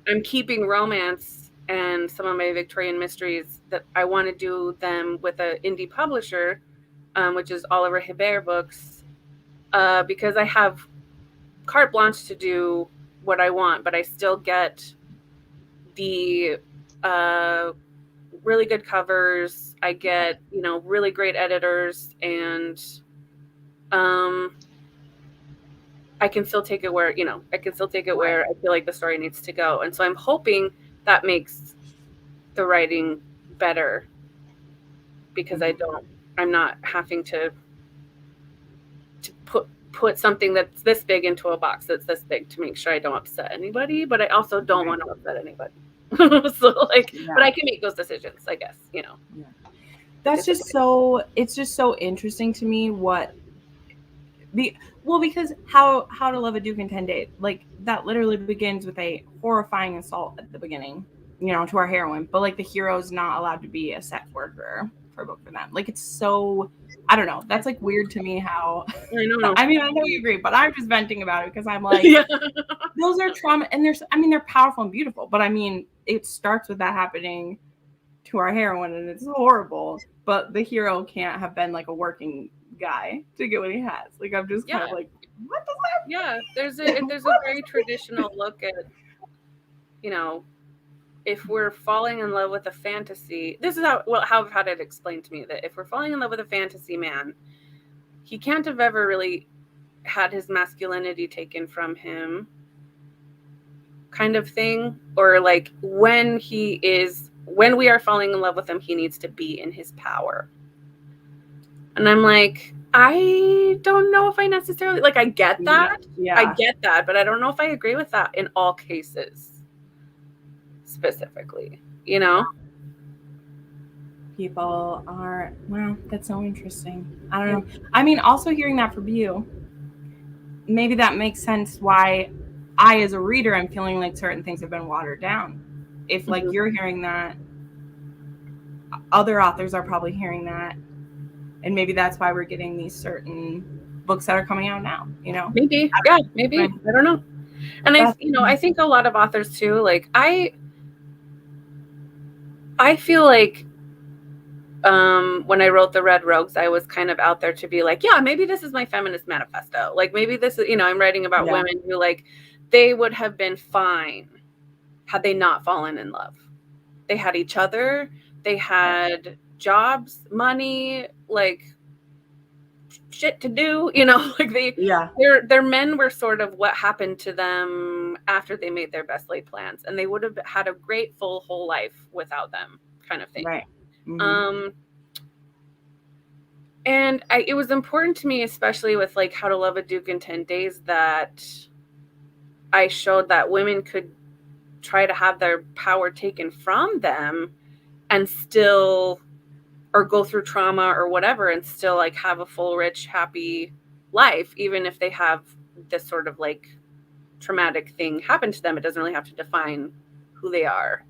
I'm keeping romance and some of my Victorian mysteries that I want to do them with an indie publisher, which is Oliver Hebert Books, because I have carte blanche to do what I want, but I still get the really good covers. I get, really great editors, and I can still take it where I feel like the story needs to go. And so I'm hoping that makes the writing better, because I'm not having to put something that's this big into a box that's this big to make sure I don't upset anybody, but I also don't want to upset anybody. So but I can make those decisions, I guess, Yeah. That's it's just so interesting to me because how to Love a Duke in 10 Days, like that literally begins with a horrifying assault at the beginning, to our heroine, but like the hero's not allowed to be a sex worker for a book for them. Like it's so, I don't know. That's like weird to me how. I know. I mean, I know you agree, but I'm just venting about it because I'm like, those are trauma, and they're powerful and beautiful, but I mean, it starts with that happening to our heroine, and it's horrible. But the hero can't have been like a working guy to get what he has. Like I'm just kind of like, what does that mean? Yeah, there's a very traditional look at, if we're falling in love with a fantasy, this is how I've had it explained to me, that if we're falling in love with a fantasy man, he can't have ever really had his masculinity taken from him, kind of thing. Or like when we are falling in love with him, he needs to be in his power. And I'm like, I don't know if I necessarily, like, I get that. Yeah. I get that, but I don't know if I agree with that in all cases. Specifically, people are, well, that's so interesting. I don't know. I mean, also hearing that from you, maybe that makes sense why I, as a reader, I'm feeling like certain things have been watered down. If like you're hearing that, other authors are probably hearing that, and maybe that's why we're getting these certain books that are coming out now. Maybe, maybe. I don't know. And I think a lot of authors too. Like I feel like when I wrote The Red Rogues, I was kind of out there to be like, yeah, maybe this is my feminist manifesto. Like maybe this is, I'm writing about women who like, they would have been fine had they not fallen in love. They had each other. They had jobs, money, like shit to do, like their men were sort of what happened to them after they made their best laid plans, and they would have had a great full whole life without them, kind of thing. Right. Mm-hmm. And it was important to me, especially with like How to Love a Duke in 10 Days, that I showed that women could try to have their power taken from them and still, or go through trauma or whatever, and still like have a full, rich, happy life, even if they have this sort of like traumatic thing happen to them. It doesn't really have to define who they are,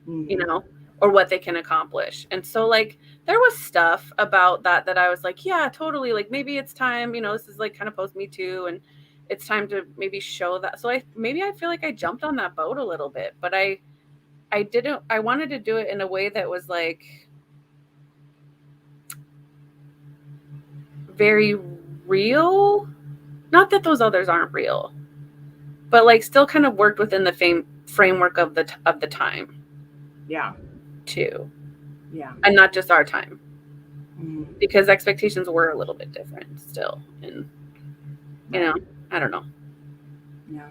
you know, or what they can accomplish. And so like there was stuff about that I was like, yeah, totally, like maybe it's time, you know, this is like kind of post Me Too, and it's time to maybe show that. So I feel like I jumped on that boat a little bit, but I wanted to do it in a way that was like very real. Not that those others aren't real, but like still kind of worked within the framework of the time. Yeah. Too. Yeah. And not just our time. Because expectations were a little bit different still. And, you know, I don't know. Yeah.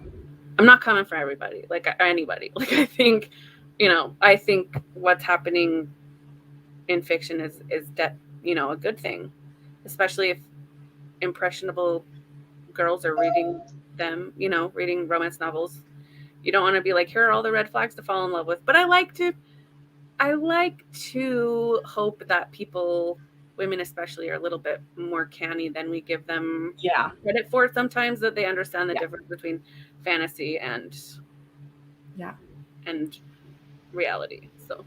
I'm not coming for everybody, like anybody. Like I think, you know, what's happening in fiction is that, you know, a good thing, especially if impressionable girls are reading them, you know, reading romance novels. You don't want to be like, here are all the red flags to fall in love with. But I like to hope that people, women especially, are a little bit more canny than we give them credit for sometimes, that they understand the difference between fantasy and reality. So,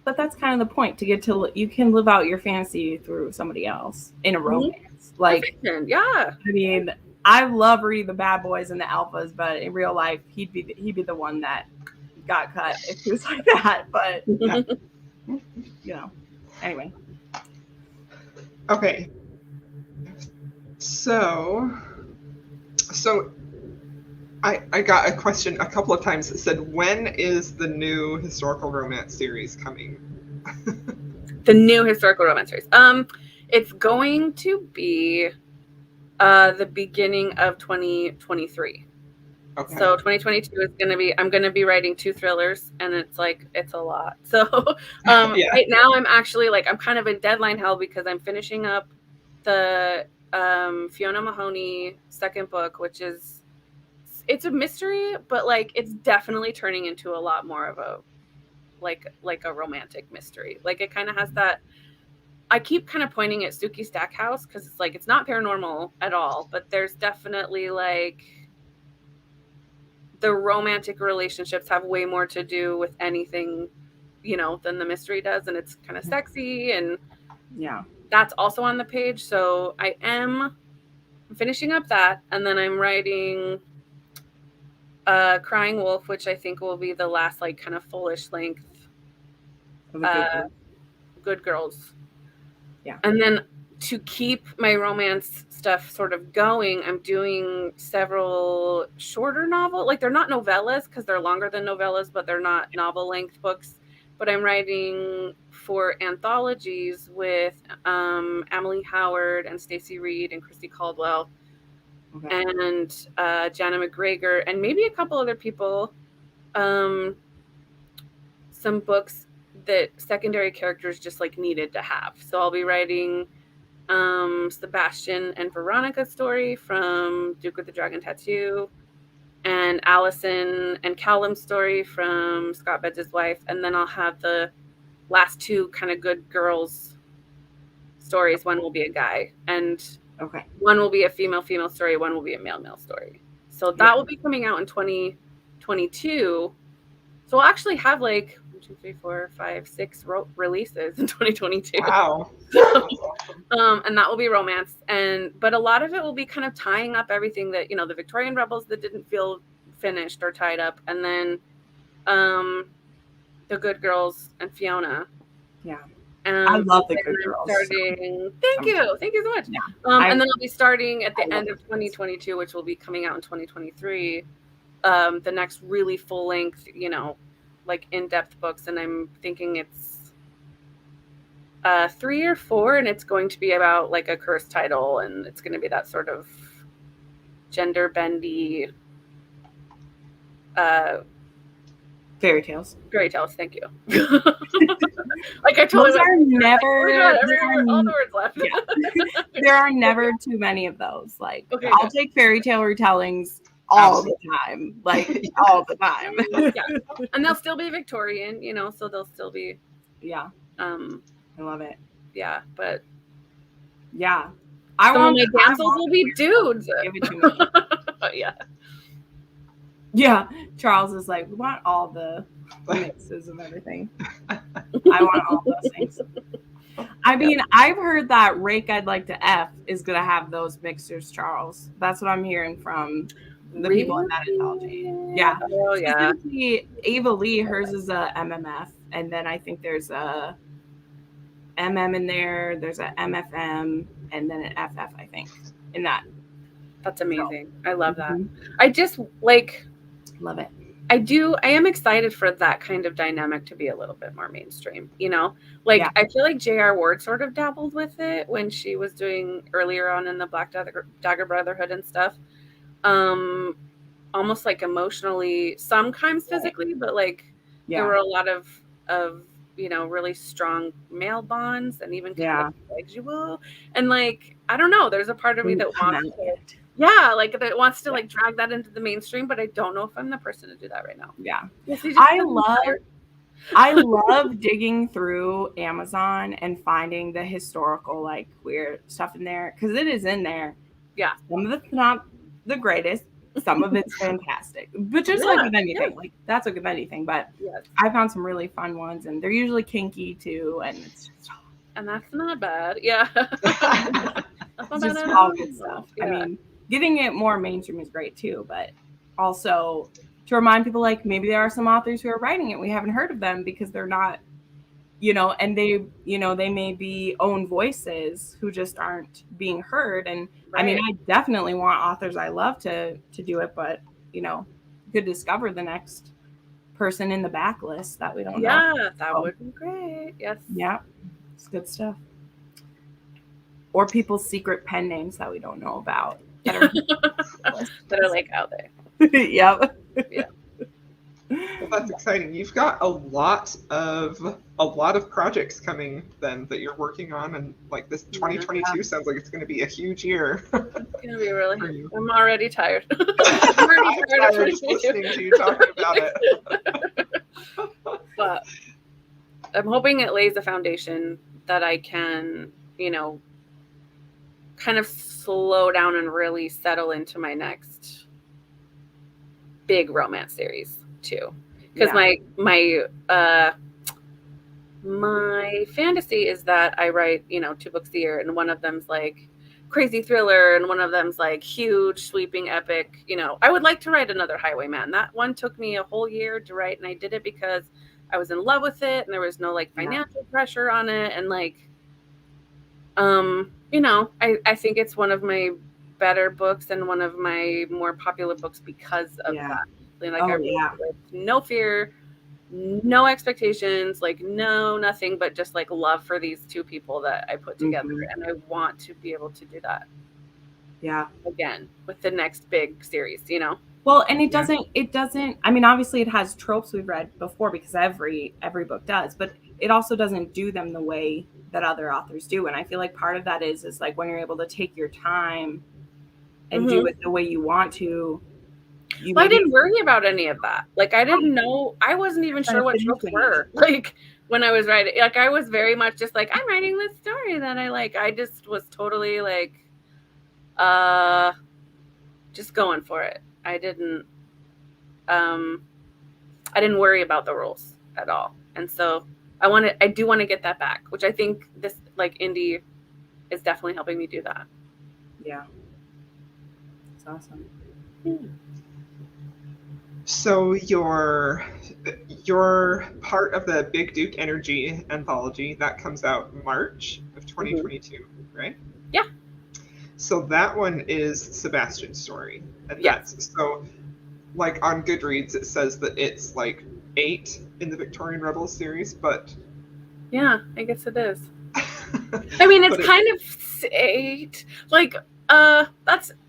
but that's kind of the point, to get to, you can live out your fantasy through somebody else in a romance. Like, yeah. I mean, I love reading the bad boys and the alphas, but in real life, he'd be the one that got cut if he was like that. But you know, anyway. Okay. So I got a question a couple of times that said, when is the new historical romance series coming? The new historical romance series. It's going to be the beginning of 2023. Okay. So 2022 is going to be, I'm going to be writing 2 thrillers, and it's a lot. So right now I'm actually like, I'm kind of in deadline hell because I'm finishing up the Fiona Mahoney second book, which is, it's a mystery, but like it's definitely turning into a lot more of a like a romantic mystery. Like it kind of has that, I keep kind of pointing at Suki Stackhouse because it's like, it's not paranormal at all, but there's definitely like, the romantic relationships have way more to do with anything, you know, than the mystery does. And it's kind of sexy, and that's also on the page. So I am finishing up that. And then I'm writing Crying Wolf, which I think will be the last like kind of fullish length Good Girls. Yeah. And then to keep my romance stuff sort of going, I'm doing several shorter novels. Like they're not novellas because they're longer than novellas, but they're not novel length books. But I'm writing for anthologies with Emily Howard and Stacey Reed and Christy Caldwell and Jana McGregor and maybe a couple other people. Some books that secondary characters just like needed to have. So I'll be writing Sebastian and Veronica's story from Duke with the Dragon Tattoo, and Allison and Callum's story from Scott Bed's wife, and then I'll have the last 2 kind of Good Girls stories. One will be a guy, and one will be a female story, one will be a male story. So that will be coming out in 2022. So we'll actually have like 1, 2, 3, 4, 5, 6 releases in 2022. Wow. And that will be romance, but a lot of it will be kind of tying up everything that, you know, the Victorian Rebels that didn't feel finished or tied up, and then the Good Girls and Fiona. Yeah. I love the Good Girls. Thank you so much. Yeah. And then I'll be starting at the end of 2022, which will be coming out in 2023. The next really full length, you know, like in-depth books, and I'm thinking it's 3 or 4, and it's going to be about like a cursed title, and it's going to be that sort of gender bendy fairy tales. Thank you. Like I totally those are never. All the words left. Yeah. There are never too many of those. Like I'll take fairy tale retellings all the time, like all the time. Yeah, and they'll still be Victorian, you know, so they'll still be. Yeah. I love it. Yeah, but yeah, Some of my damsels will be dudes. Give it to me. Yeah. Yeah. Charles is like, we want all the mixes of everything. I want all those things. I mean, I've heard that Rake I'd Like to F is going to have those mixers, Charles. That's what I'm hearing from the people in that anthology. Yeah. Oh, yeah. Ava Lee, hers is a MMF. And then I think there's a MM in there. There's a MFM and then an FF, I think, in that. That's amazing. So, I love that. Mm-hmm. I just love it. I am excited for that kind of dynamic to be a little bit more mainstream, you know? I feel like J.R. Ward sort of dabbled with it when she was doing earlier on in the Black Dagger Brotherhood and stuff. Almost like emotionally, sometimes physically, but there were a lot of really strong male bonds and even kind of sexual. And I don't know, there's a part of me that wants to that wants to drag that into the mainstream, but I don't know if I'm the person to do that right now. Yeah. I love digging through Amazon and finding the historical queer stuff in there because it is in there. Yeah. Some of it's not the greatest. Some of it's fantastic. But just like with anything, that's like with anything. But I found some really fun ones, and they're usually kinky too, and it's just that's not bad. Yeah. That's just all good stuff. Yeah. I mean, getting it more mainstream is great too, but also to remind people maybe there are some authors who are writing it, we haven't heard of them because they're not, and they, they may be own voices who just aren't being heard. And I mean, I definitely want authors I love to do it, but could discover the next person in the backlist that we don't know. Yeah, that would be great. Yes. Yeah, it's good stuff. Or people's secret pen names that we don't know about. That are out there. Yep. Yeah. Well, that's exciting. You've got a lot of projects coming then that you're working on, and this 2022 sounds like it's going to be a huge year. It's going to be really. I'm already tired. I'm already tired just listening to you talking about it. But I'm hoping it lays a foundation that I can, kind of slow down and really settle into my next big romance series too, because my fantasy is that I write 2 books a year, and one of them's crazy thriller and one of them's huge sweeping epic. I would like to write another Highwayman. That one took me a whole year to write, and I did it because I was in love with it and there was no financial pressure on it, and I think it's one of my better books and one of my more popular books because of that. No fear, no expectations, no nothing, but just love for these 2 people that I put together. Mm-hmm. And I want to be able to do that. Yeah. Again, with the next big series, Well, and it doesn't, I mean, obviously it has tropes we've read before because every book does, but it also doesn't do them the way that other authors do. And I feel part of that is when you're able to take your time and do it the way you want to. I didn't worry about any of that. I didn't know, I wasn't even sure what tropes were. When I was writing, I was very much just I'm writing this story that I like. I just was totally just going for it. I didn't worry about the rules at all. And so I do want to get that back, which I think this indie is definitely helping me do that. Yeah. It's awesome. Yeah. So you're part of the Big Duke Energy anthology that comes out March of 2022, right? Yeah. So that one is Sebastian's story. And that's so on Goodreads it says that it's 8 in the Victorian Rebels series, but yeah, I guess it is. I mean, it's kind of 8.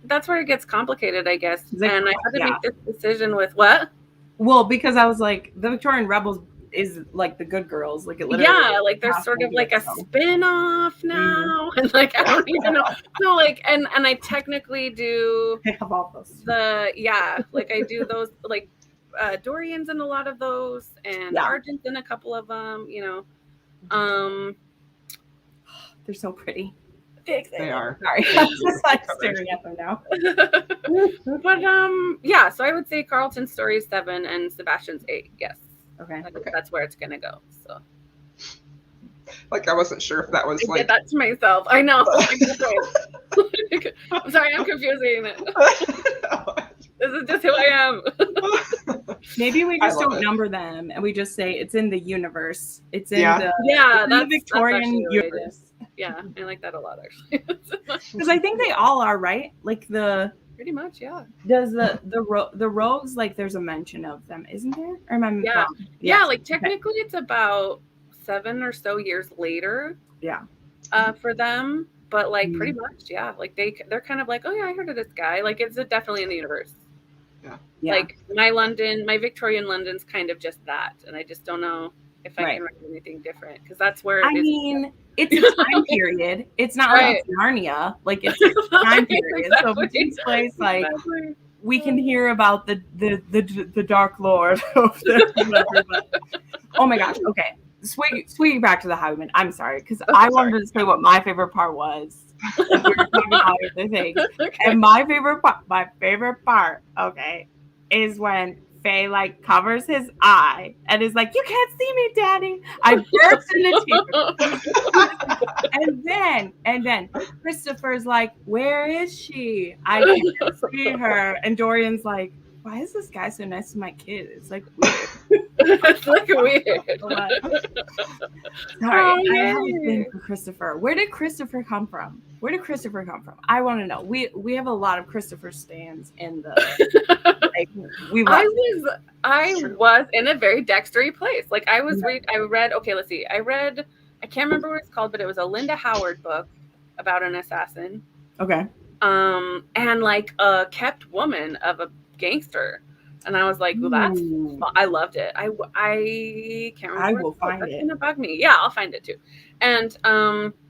That's where it gets complicated, I guess. And I had to make this decision with what? Well, because I was the Victorian Rebels is the Good Girls, it literally. There's sort of a spin-off now, and I don't even know. So and I technically do. I have all those. I do those Dorians in a lot of those, and Argents in a couple of them. They're so pretty. Fix it. They are. Sorry, I'm just like staring at them now. But yeah, so I would say Carlton's story is 7 and Sebastian's 8. Yes. Okay. That's where it's gonna go. So. Like, I wasn't sure if that was I like. did that to myself. I know. I'm sorry, I'm confusing it. This is just who I am. Maybe we just don't number them, and we just say it's in the universe. It's in the Victorian universe. Yeah, I like that a lot, actually. Because I think they all are, right? Like pretty much, yeah. Does the rogues, like, there's a mention of them, isn't there? Or am I wrong? Yeah, like technically it's about 7 or so years later. Yeah. For them, but like pretty much, yeah. Like they're kind of like, oh yeah, I heard of this guy. Like it's definitely in the universe. Yeah. Like my Victorian London's kind of just that, and I just don't know if I can write anything different because that's where it is. Mean, it's a time period. It's not like it's Narnia. Like it's a time period. Exactly. So if it takes place, like we can hear about the Dark Lord of oh my gosh. Okay. Swinging back to the Highwayman. I'm sorry, because I wanted to say what my favorite part was. We were talking about other things. Okay. And my favorite part, okay, is when Faye like covers his eye and is like, "You can't see me, Daddy." I burst into tears. and then Christopher's like, "Where is she? I can't see her." And Dorian's like, "Why is this guy so nice to my kid?" It's like weird. It's like weird. Sorry, I have a thing for Christopher. Where did Christopher come from? I want to know. We have a lot of Christopher stands in the. Like, I was in a very dextery place. Like I read. Okay, let's see. I can't remember what it's called, but it was a Linda Howard book about an assassin. Okay. And like a kept woman of a gangster. And I was like, well, that's fun. I loved it. I can't remember. I will find it. That's gonna bug me. Yeah, I'll find it too. And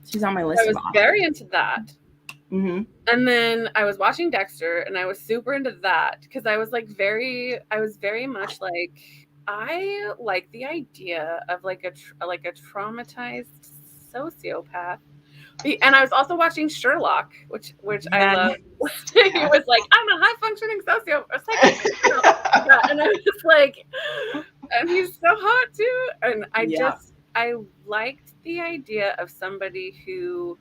she's on my list. I was very into that. Mm-hmm. And then I was watching Dexter, and I was super into that because I was very much like, I like the idea of like a traumatized sociopath. And I was also watching Sherlock, which I love. He was like, I'm a high functioning sociopath. And I was like, and he's so hot too. And I liked the idea of somebody who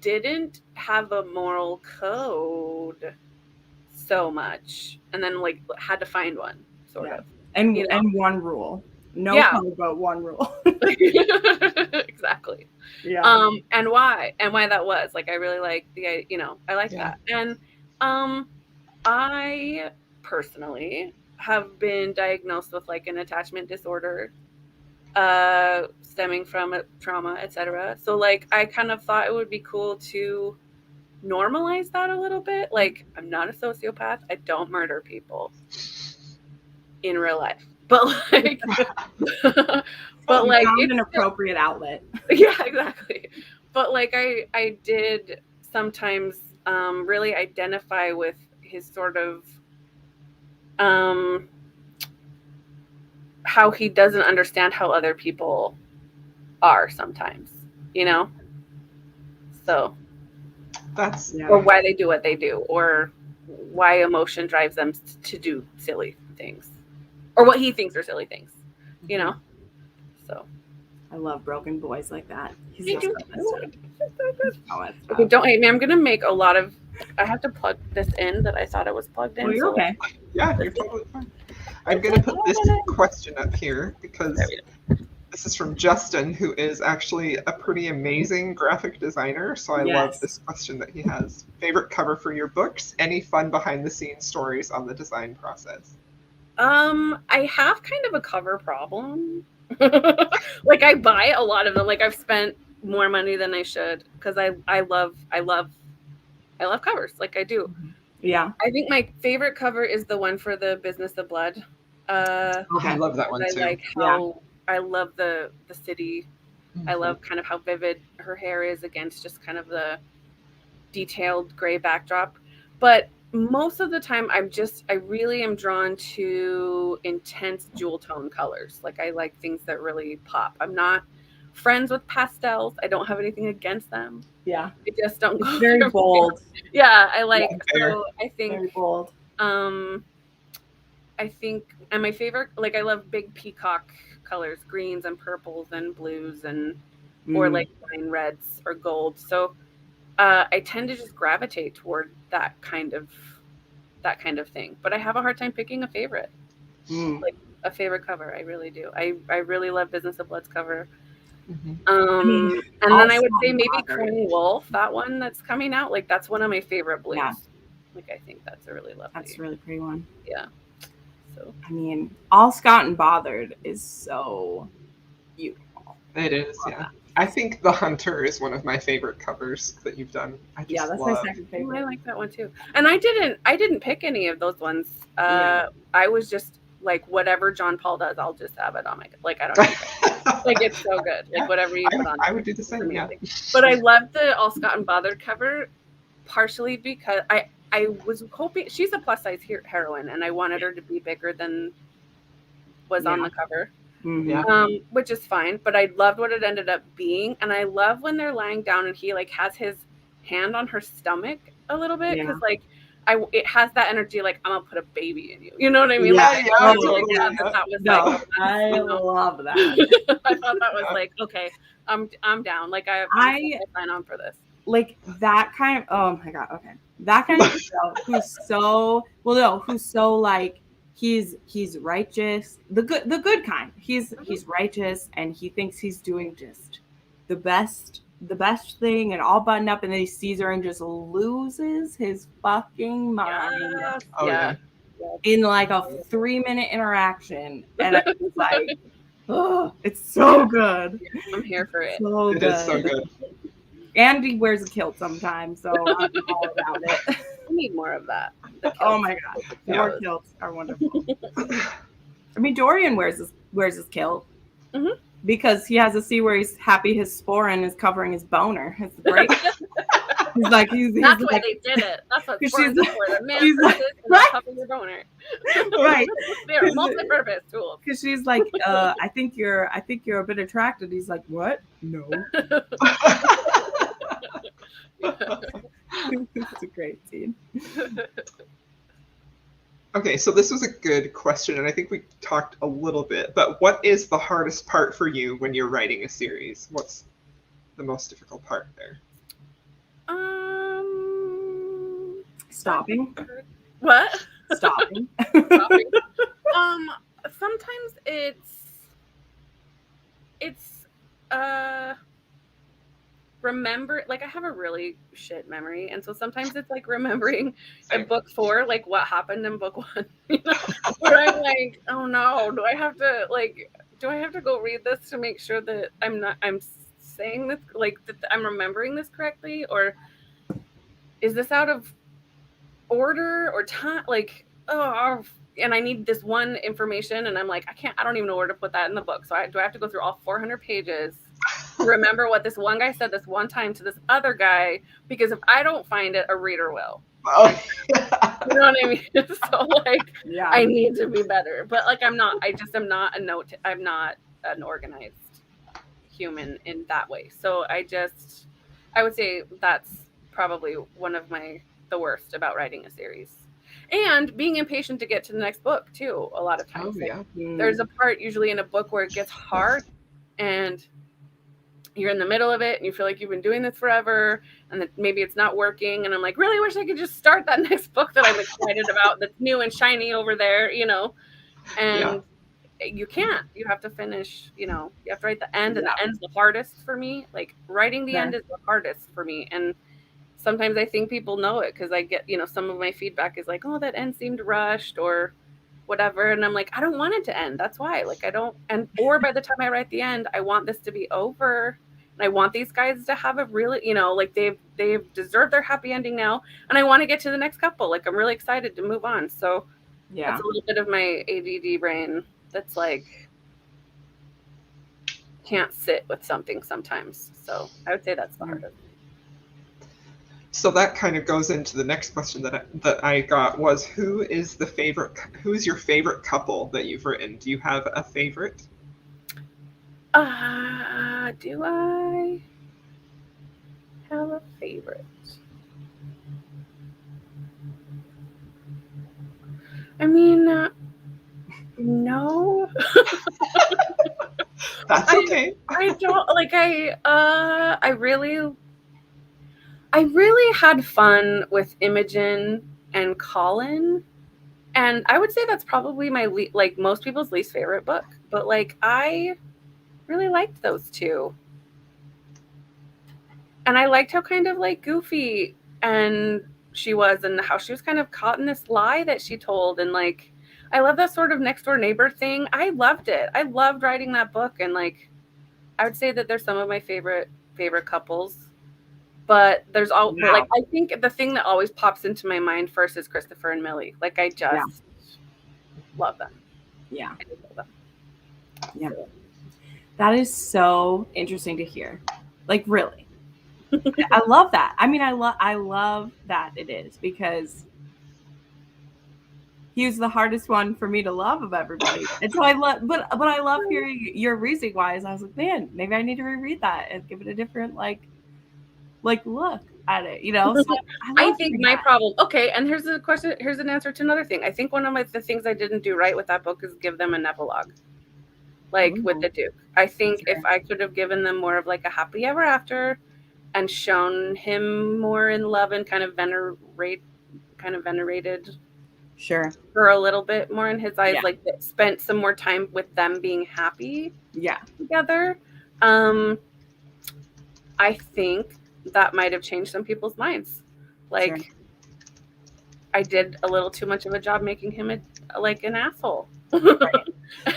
didn't have a moral code so much, and then like had to find one, sort of. And one rule. No code, but one rule. Exactly. Yeah. And why that was like, I really like I like that. And I personally have been diagnosed with like an attachment disorder stemming from a trauma, etc. So like I kind of thought it would be cool to normalize that a little bit. Like, I'm not a sociopath. I don't murder people in real life. But like but like it's an appropriate outlet. Yeah, exactly. But like I did sometimes really identify with his sort of how he doesn't understand how other people are sometimes, so or why they do what they do, or why emotion drives them to do silly things, or what he thinks are silly things, so I love broken boys like that. Okay, don't hate me. I'm gonna make a lot of. I have to plug this in that I thought it was plugged in. Oh, you're okay. Yeah, you're totally fine. I'm gonna put this question up here because this is from Justin, who is actually a pretty amazing graphic designer. So I love this question that he has. Favorite cover for your books? Any fun behind the scenes stories on the design process? I have kind of a cover problem. Like I buy a lot of them. Like I've spent more money than I should because I love covers. Like I do. Yeah. I think my favorite cover is the one for the Business of Blood. I love that one too. I like how I love the city. Mm-hmm. I love kind of how vivid her hair is against just kind of the detailed gray backdrop. But most of the time I really am drawn to intense jewel tone colors. Like I like things that really pop. I'm not friends with pastels. I don't have anything against them. Yeah. I just don't go Very bold. Yeah, I like, Yeah, so I think, Very bold. I think, and my favorite, like I love big peacock colors, greens and purples and blues and, or like wine reds or gold. So I tend to just gravitate toward that kind of thing. But I have a hard time picking a favorite, like a favorite cover. I really do. I really love Business of Blood's cover. And then I would say maybe Crying Wolf, that one that's coming out. Like that's one of my favorite blues. Yeah. Like I think that's a really lovely. That's a really pretty one. Yeah. So I mean, All Scott and Bothered is so beautiful. It is, yeah. I think The Hunter is one of my favorite covers that you've done. That's my second favorite. I like that one too. And I didn't pick any of those ones. I was just like, whatever John Paul does, I'll just have it on my, like, I don't know. Like, it's so good. Like, whatever you put on. I would do the same, yeah. But I love the All Scott and Bothered cover, partially because I was hoping, she's a plus size heroine, and I wanted her to be bigger than was on the cover. Which is fine, but I loved what it ended up being. And I love when they're lying down and he like has his hand on her stomach a little bit, because like it has that energy, like I'm gonna put a baby in you. You know what I mean? That was I love that. I thought that was like, okay, I'm down. Like I sign on for this. Like that kind of, oh my god, okay, that kind of show who's so like he's righteous, the good kind. He's righteous, and he thinks he's doing just the best thing and all buttoned up, and then he sees her and just loses his fucking mind. In like a 3-minute interaction, and I was like, oh, it's so good. I'm here for it. So it is so good. Andy wears a kilt sometimes, so I'm all about it. We need more of that. Oh my god, more kilts are wonderful. I mean, Dorian wears his kilt because he has a scene where he's happy his sporin is covering his boner. It's great. He's like, that's why they did it. That's what sporin's for. The man covering your boner. Right. They're multi-purpose tools. Because she's like, I think you're a bit attracted. He's like, what? No. It's a great scene. Okay, so this was a good question, and I think we talked a little bit, but what is the hardest part for you when you're writing a series? What's the most difficult part there? Stopping. What? Stopping. Sometimes it's remember, like I have a really shit memory, and so sometimes it's like remembering in book 4 like what happened in book 1, you know, where I'm like, oh no, do I have to go read this to make sure that I'm saying this, like that I'm remembering this correctly, or is this out of order or time, like, oh, and I need this one information, and I'm like, I don't even know where to put that in the book, so do I have to go through all 400 pages remember what this one guy said this one time to this other guy, because if I don't find it, a reader will. Oh, yeah. You know what I mean? So like, I need to be better, but like I'm not an organized human in that way. So I would say that's probably one of the worst about writing a series. And being impatient to get to the next book too, a lot of times. There's a part usually in a book where it gets hard, and you're in the middle of it and you feel like you've been doing this forever, and that maybe it's not working, and I'm like, really wish I could just start that next book that I'm excited about that's new and shiny over there, you know. And you can't. You have to finish, you know, you have to write the end, and the end's the hardest for me. Like writing the end is the hardest for me, and sometimes I think people know it because I get, you know, some of my feedback is like, oh, that end seemed rushed or whatever, and I'm like, I don't want it to end. That's why, like, I don't, or by the time I write the end, I want this to be over, and I want these guys to have a really, you know, like they've deserved their happy ending now, and I want to get to the next couple. Like I'm really excited to move on. So that's a little bit of my ADD brain that's like can't sit with something sometimes. So I would say that's the hardest. So that kind of goes into the next question that I got was, who is your favorite couple that you've written? Do you have a favorite? Do I have a favorite? I mean, no. That's okay. I don't like. I really had fun with Imogen and Colin, and I would say that's probably my like most people's least favorite book. But like, I really liked those two. And I liked how kind of like goofy and she was, and how she was kind of caught in this lie that she told. And like, I love that sort of next door neighbor thing. I loved it. I loved writing that book. And like, I would say that they're some of my favorite couples. But there's all like, I think the thing that always pops into my mind first is Christopher and Millie. Like, I just love them. Yeah. I just love them. Yeah. That is so interesting to hear. Like, really. I love that. I mean, I love that it is, because he was the hardest one for me to love of everybody. And so I love, but I love hearing your reasoning why. I was like, man, maybe I need to reread that and give it a different like look at it, you know? So I think my problem, okay, and here's a question, here's an answer to another thing. I think one of the things I didn't do right with that book is give them an epilogue. Like with the Duke. I think if I could have given them more of like a happy ever after and shown him more in love and kind of venerated for a little bit more in his eyes, like spent some more time with them being happy together. I think that might have changed some people's minds. Like, I did a little too much of a job making him an asshole. Right.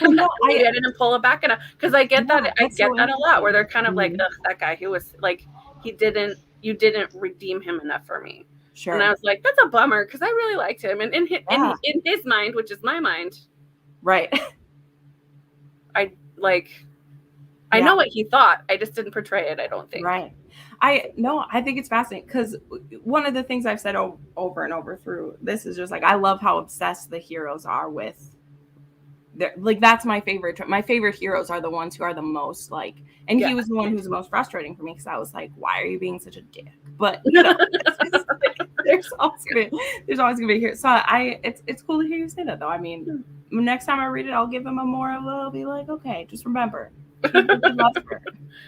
No, I didn't pull it back enough, because I get that. I get that a lot, where they're kind of like, ugh, that guy who was like, you didn't redeem him enough for me. Sure. And I was like, that's a bummer, because I really liked him, and in his mind, which is my mind, right? I know what he thought. I just didn't portray it, I don't think. Right. I think it's fascinating, because one of the things I've said over and over through this is just like, I love how obsessed the heroes are with like, that's my favorite. My favorite heroes are the ones who are the most like, and he was the one who's the most frustrating for me, because I was like, why are you being such a dick? But you know, there's always gonna be here. So it's cool to hear you say that, though. I mean, next time I read it, I'll give him a more of a, be like, okay, just remember,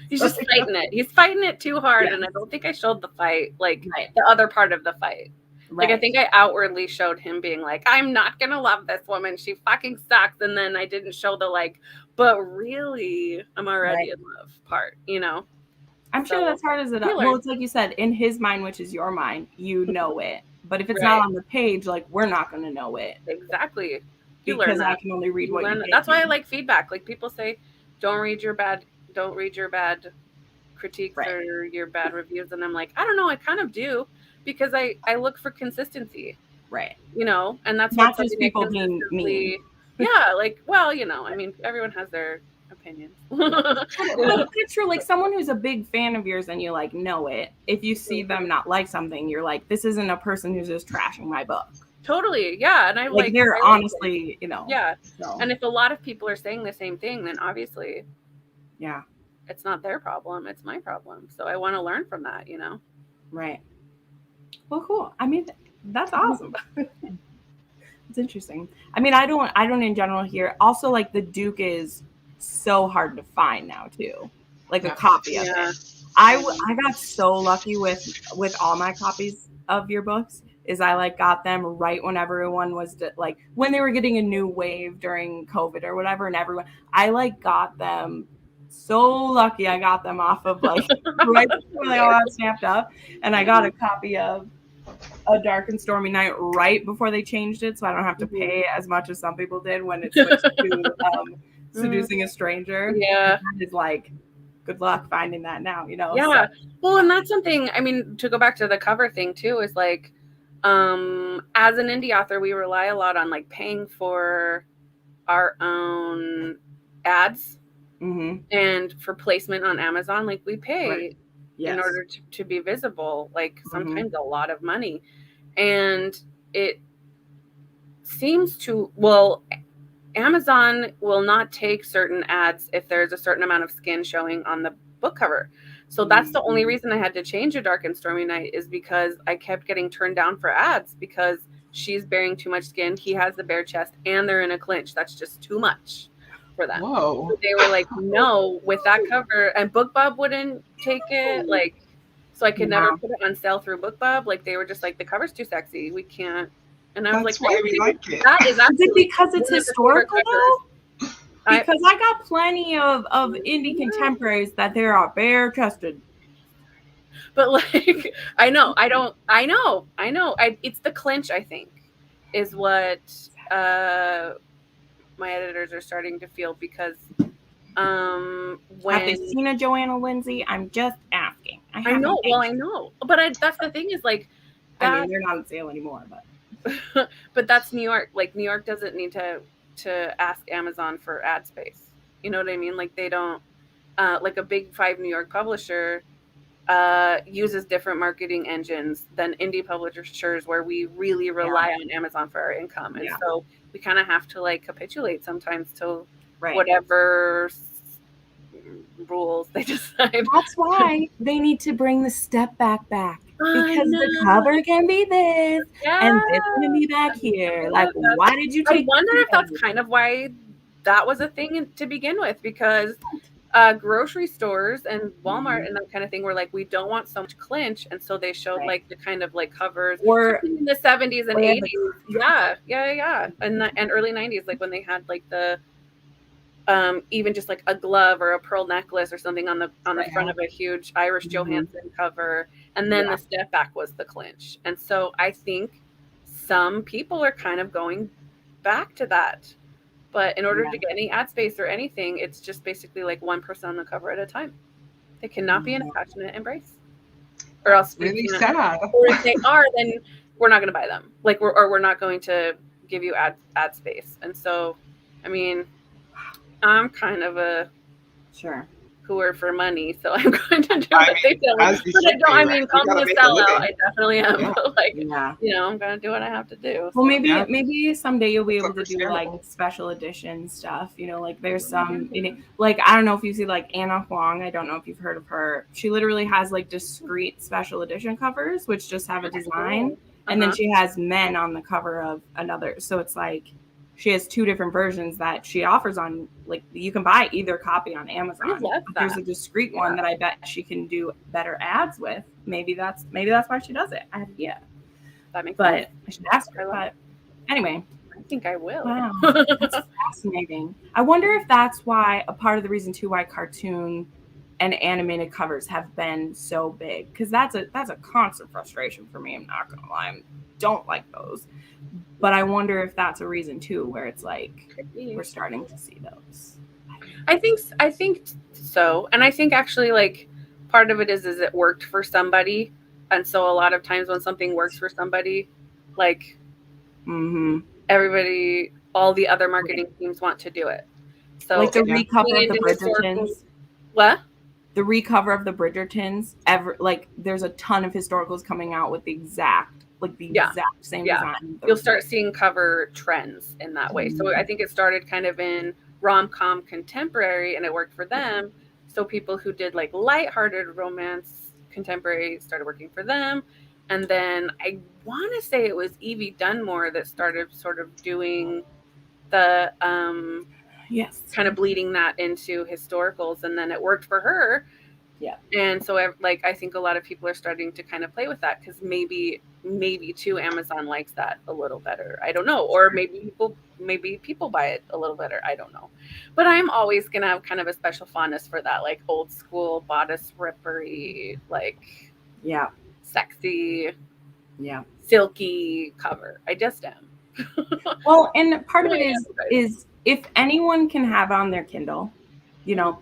he's just fighting it. He's fighting it too hard, and I don't think I showed the fight, like the other part of the fight. Right. Like, I think I outwardly showed him being like, I'm not going to love this woman. She fucking sucks. And then I didn't show the like, but really, I'm already in love part, you know? I'm sure that's hard as it is. Well, it's like you said, in his mind, which is your mind, you know it. But if it's not on the page, like, we're not going to know it. Exactly. Because I can only read what you did. That's why I like feedback. Like, people say, don't read your bad critiques or your bad reviews. And I'm like, I don't know. I kind of do. Because I look for consistency, right? You know, and that's not just people being mean. Yeah, like, well, you know, I mean, everyone has their opinions. It's true. Like, someone who's a big fan of yours and you like know it. If you see them not like something, you're like, this isn't a person who's just trashing my book. Totally, yeah, and I like they're honestly, you know, So. And if a lot of people are saying the same thing, then obviously, it's not their problem; it's my problem. So I want to learn from that, you know. Right. Well, cool. I mean, that's awesome. It's interesting. I mean, I don't in general hear. Also, like, the Duke is so hard to find now too. Like a copy of it. I got so lucky with all my copies of your books. Is I like got them right when everyone was like when they were getting a new wave during COVID or whatever, and everyone I like got them. So lucky I got them off of like right before they all got snapped up, and I got a copy of A Dark and Stormy Night right before they changed it, so I don't have to pay as much as some people did when it switched to Seducing a Stranger. Yeah, that is like, good luck finding that now, you know. Yeah, so. Well, and that's something. I mean, to go back to the cover thing too, is like, as an indie author, we rely a lot on like paying for our own ads. Mm-hmm. And for placement on Amazon, like we pay in order to be visible, like sometimes a lot of money. And it seems to, well, Amazon will not take certain ads if there's a certain amount of skin showing on the book cover. So that's the only reason I had to change A Dark and Stormy Night, is because I kept getting turned down for ads because she's bearing too much skin. He has the bare chest and they're in a clinch. That's just too much for them. Whoa. So they were like, no, with that cover, and BookBub wouldn't take it. Like, so I could never put it on sale through BookBub. Like, they were just like, the cover's too sexy. We can't. And I was That's like, why we like it. That is it because it's historical though? Because I got plenty of indie contemporaries that they are bare chested. But like, I know. It's the clinch, I think, is what my editors are starting to feel, because when have they seen a Joanna Lindsay? I'm just asking. I know. Well, I know, but that's the thing is like, I mean, they're not on sale anymore, but but that's New York. Like, New York doesn't need to ask Amazon for ad space. You know what I mean? Like, they don't. Like a big 5 New York publisher uses different marketing engines than indie publishers, where we really rely on Amazon for our income, and so we kind of have to like capitulate sometimes to whatever rules they decide. That's why they need to bring the step back, because the cover can be this and this can be back here. Like, why did you take? I wonder if that's kind of why that was a thing to begin with, because grocery stores and Walmart and that kind of thing were like, we don't want so much clinch, and so they showed like the kind of like covers or in the 70s and 80s, and early 90s, like when they had like the even just like a glove or a pearl necklace or something on the front of a huge Irish Johansson cover, and then the step back was the clinch. And so I think some people are kind of going back to that. But in order to get any ad space or anything, it's just basically like one person on the cover at a time. They cannot be in a passionate embrace, or else really sad. Or if they are, then we're not going to buy them. Like, we're not going to give you ad space. And so, I mean, I'm kind of a hooer for money, so I'm going to do what they tell me. But I mean, call me a sellout. I definitely am. But like, you know, I'm going to do what I have to do. Well, maybe someday you'll be able to do like special edition stuff. You know, like there's some, like, I don't know if you see like Anna Huang. I don't know if you've heard of her. She literally has like discrete special edition covers, which just have a design. And then she has men on the cover of another. So it's like, she has 2 different versions that she offers on, like, you can buy either copy on Amazon. There's a discreet one that I bet she can do better ads with. Maybe that's why she does it. I have that makes sense. I should ask her. But anyway, I think I will. Wow, that's fascinating. I wonder if that's why a part of the reason too why cartoon and animated covers have been so big, because that's a constant frustration for me. I'm not gonna lie, I don't like those. But I wonder if that's a reason too, where it's like we're starting to see those. I think so, and I think actually like part of it is it worked for somebody, and so a lot of times when something works for somebody, like everybody, all the other marketing teams want to do it. So like the recover of the Bridgertons. What? The recover of the Bridgertons. There's a ton of historicals coming out with the exact same design. You'll start seeing cover trends in that way. So I think it started kind of in rom-com contemporary, and it worked for them. So people who did like lighthearted romance contemporary started working for them. And then I want to say it was Evie Dunmore that started sort of doing the kind of bleeding that into historicals, and then it worked for her. Yeah. And so I think a lot of people are starting to kind of play with that, because maybe too Amazon likes that a little better. I don't know. Or maybe people buy it a little better. I don't know. But I'm always going to have kind of a special fondness for that, like old school bodice rippery, like sexy, silky cover. I just am. Well, and part of it is if anyone can have on their Kindle, you know,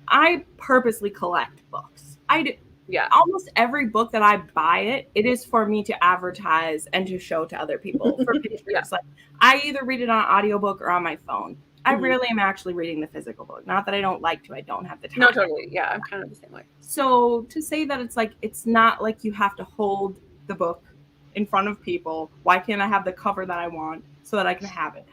I purposely collect books. I do. Yeah. Almost every book that I buy, it is for me to advertise and to show to other people for pictures. Like, I either read it on an audiobook or on my phone. I rarely am actually reading the physical book. Not that I don't like to, I don't have the time. No, totally. Yeah, I'm kind of the same way. So to say that it's not like you have to hold the book in front of people. Why can't I have the cover that I want so that I can have it?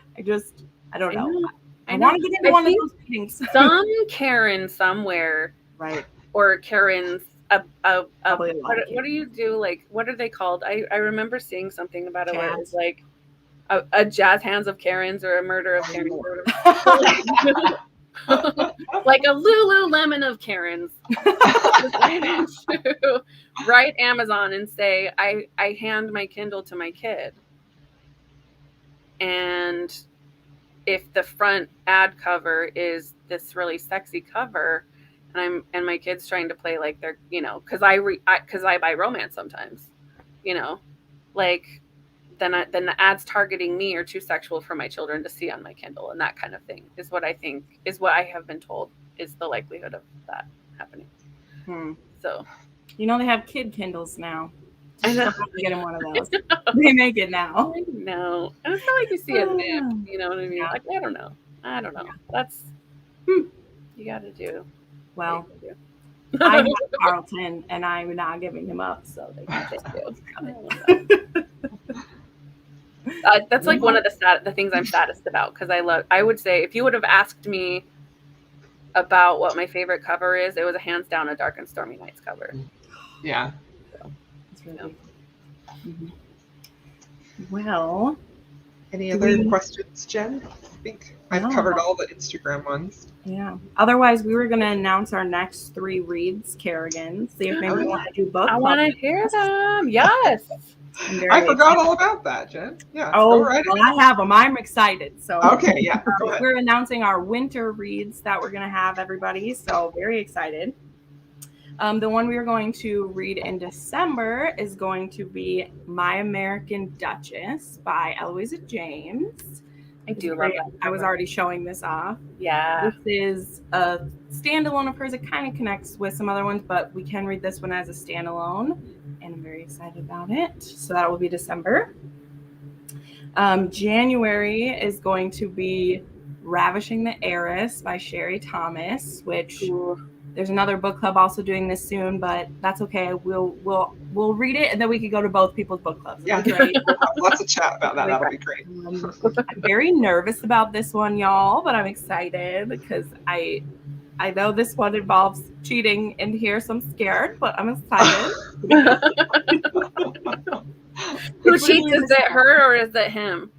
I don't know. I know. want to get into one of those meetings. Some Karen somewhere, right? Or Karens. Probably What do you do? Like, what are they called? I remember seeing something about it where it was Jazz. like a jazz hands of Karens or a murder of Karens. Like a Lululemon of Karens. Write Amazon and say, I hand my Kindle to my kid. And if the front ad cover is this really sexy cover, and my kid's trying to play like they're, because I buy romance sometimes, like then the ads targeting me are too sexual for my children to see on my Kindle, and that kind of thing is what I think is what I have been told is the likelihood of that happening. So, they have kid Kindles now. I know. Get him one of those. They make it now. I know. I feel like you see a nip. You know what I mean? Yeah. Like, I don't know. That's you got to do. Well, I have Carlton, and I'm not giving him up, so they can just do. That's like one of the things I'm saddest about, because I would say if you would have asked me about what my favorite cover is, it was a hands down a Dark and Stormy Nights cover. Yeah. So, it's really Well, any other questions, Jen? I think I've covered all the Instagram ones. Yeah. Otherwise, we were going to announce our next 3 reads, Kerrigan. See if maybe we want to do book. I want to hear them. Yes. I forgot all about that, Jen. Yeah. Oh, go right I have them. I'm excited. So okay, yeah. Go ahead. We're announcing our winter reads that we're going to have, everybody. So very excited. The one we are going to read in December is going to be My American Duchess by Eloisa James. I do love that. I was already showing this off. Yeah. This is a standalone of hers. It kind of connects with some other ones, but we can read this one as a standalone, and I'm very excited about it. So that will be December. January is going to be Ravishing the Heiress by Sherry Thomas, which there's another book club also doing this soon, but that's okay. We'll read it, and then we can go to both people's book clubs. Yeah, great. Lots of chat about that. That'll be great. I'm very nervous about this one, y'all, but I'm excited because I know this one involves cheating in here, so I'm scared, but I'm excited. Who cheats? Is it her or is it him?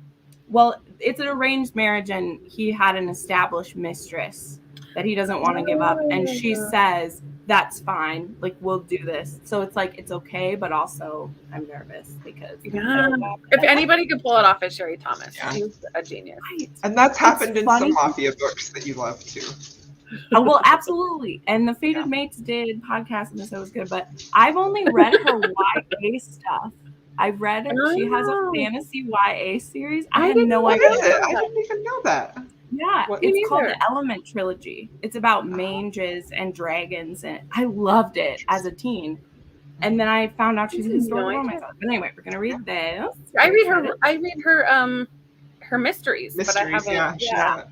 Well, it's an arranged marriage, and he had an established mistress that he doesn't want to give up, and she says that's fine, like we'll do this. So it's like it's okay, but also I'm nervous because if anybody could pull it off, it's Sherry Thomas. She's a genius. Right. And that's happened in some mafia books that you love too. Oh, well, absolutely. And the Fated Mates did podcast and this, it was good, but I've only read her YA stuff. I've read she has a fantasy YA series. I had no idea. What is it? I didn't even know that. Yeah, it's called the Element Trilogy. It's about mages and dragons, and I loved it as a teen. And then I found out she's a historical romance. But anyway, we're gonna read this. I read her mysteries, but I haven't. Yeah.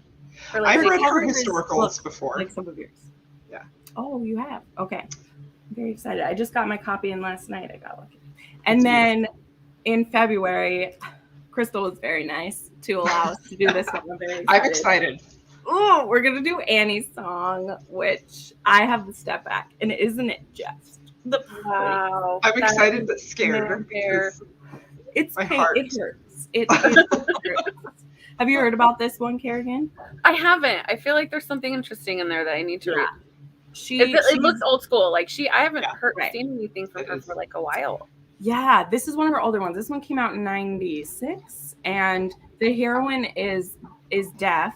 I've read her historicals before. Like some of yours. Yeah. Oh, you have? Okay. I'm very excited. I just got my copy in last night. I got lucky. And then in February, Crystal was very nice to allow us to do this one. I'm very excited. I'm excited. Oh, we're going to do Annie's song, which I have the step back. And isn't it just the wow? I'm excited but scared. It's my pain. heart. It hurts. It hurts. Have you heard about this one, Kerrigan? I haven't. I feel like there's something interesting in there that I need to read. It looks old school. Like I haven't seen anything from her for like a while. Yeah, this is one of her older ones. This one came out in 96, and the heroine is deaf,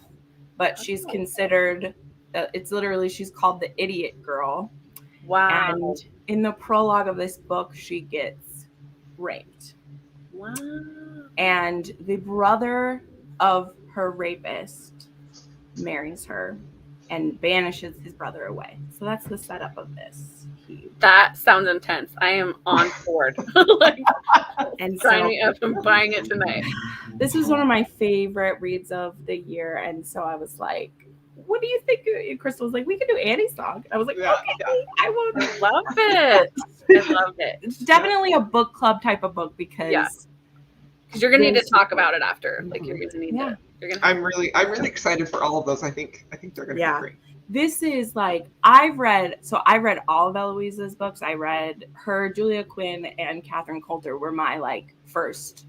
but she's considered, it's literally, she's called the idiot girl. Wow. And in the prologue of this book, she gets raped. Wow. And the brother of her rapist marries her and banishes his brother away. So that's the setup of this. That sounds intense. I am on board. And sign me up. I'm buying it tonight. This is one of my favorite reads of the year, and so I was like, "What do you think?" Crystal was like, "We can do Annie's song." I was like, "Okay, I will." Love it. I love it. It's definitely a book club type of book because you're gonna need to talk about it after. Like you're gonna need I'm really excited for all of those. I think they're gonna be great. This is like I read all of Eloise's books. I read her, Julia Quinn, and Catherine Coulter were my like first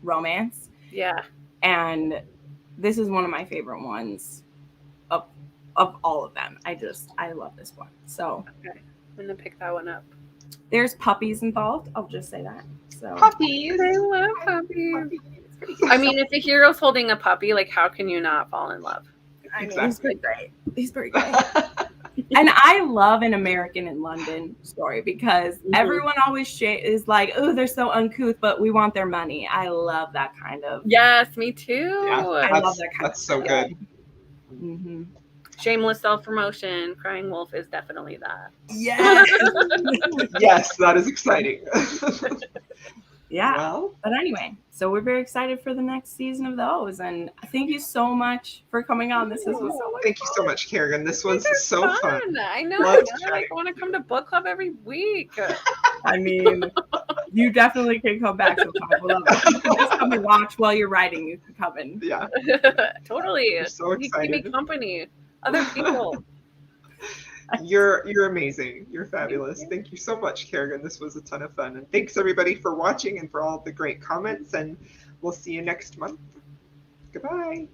romance. Yeah. And this is one of my favorite ones of all of them. I love this one. So okay. I'm gonna pick that one up. There's puppies involved. I'll just say that. So puppies. I love puppies. I mean, if the hero's holding a puppy, like how can you not fall in love? I mean, he's pretty great. He's pretty great. And I love an American in London story because everyone always is like, oh, they're so uncouth, but we want their money. I love that kind of. Yes, me too. Yeah, I love that kind of. That's so good. Mm-hmm. Shameless self-promotion. Crying Wolf is definitely that. Yes. Yes, that is exciting. Yeah. Well, but anyway, so we're very excited for the next season of those. And thank you so much for coming on. This was so much thank you so much, Kerrigan. This was so fun. I know. Love I want to come to book club every week. I mean, you definitely can come back sometime. We'll love it. You can just come and watch while you're writing. You can come in. Yeah. Totally. We're so excited. You keep me company. Other people. You're amazing. You're fabulous. Thank you so much, Kerrigan. This was a ton of fun. And thanks everybody for watching and for all the great comments. And we'll see you next month. Goodbye.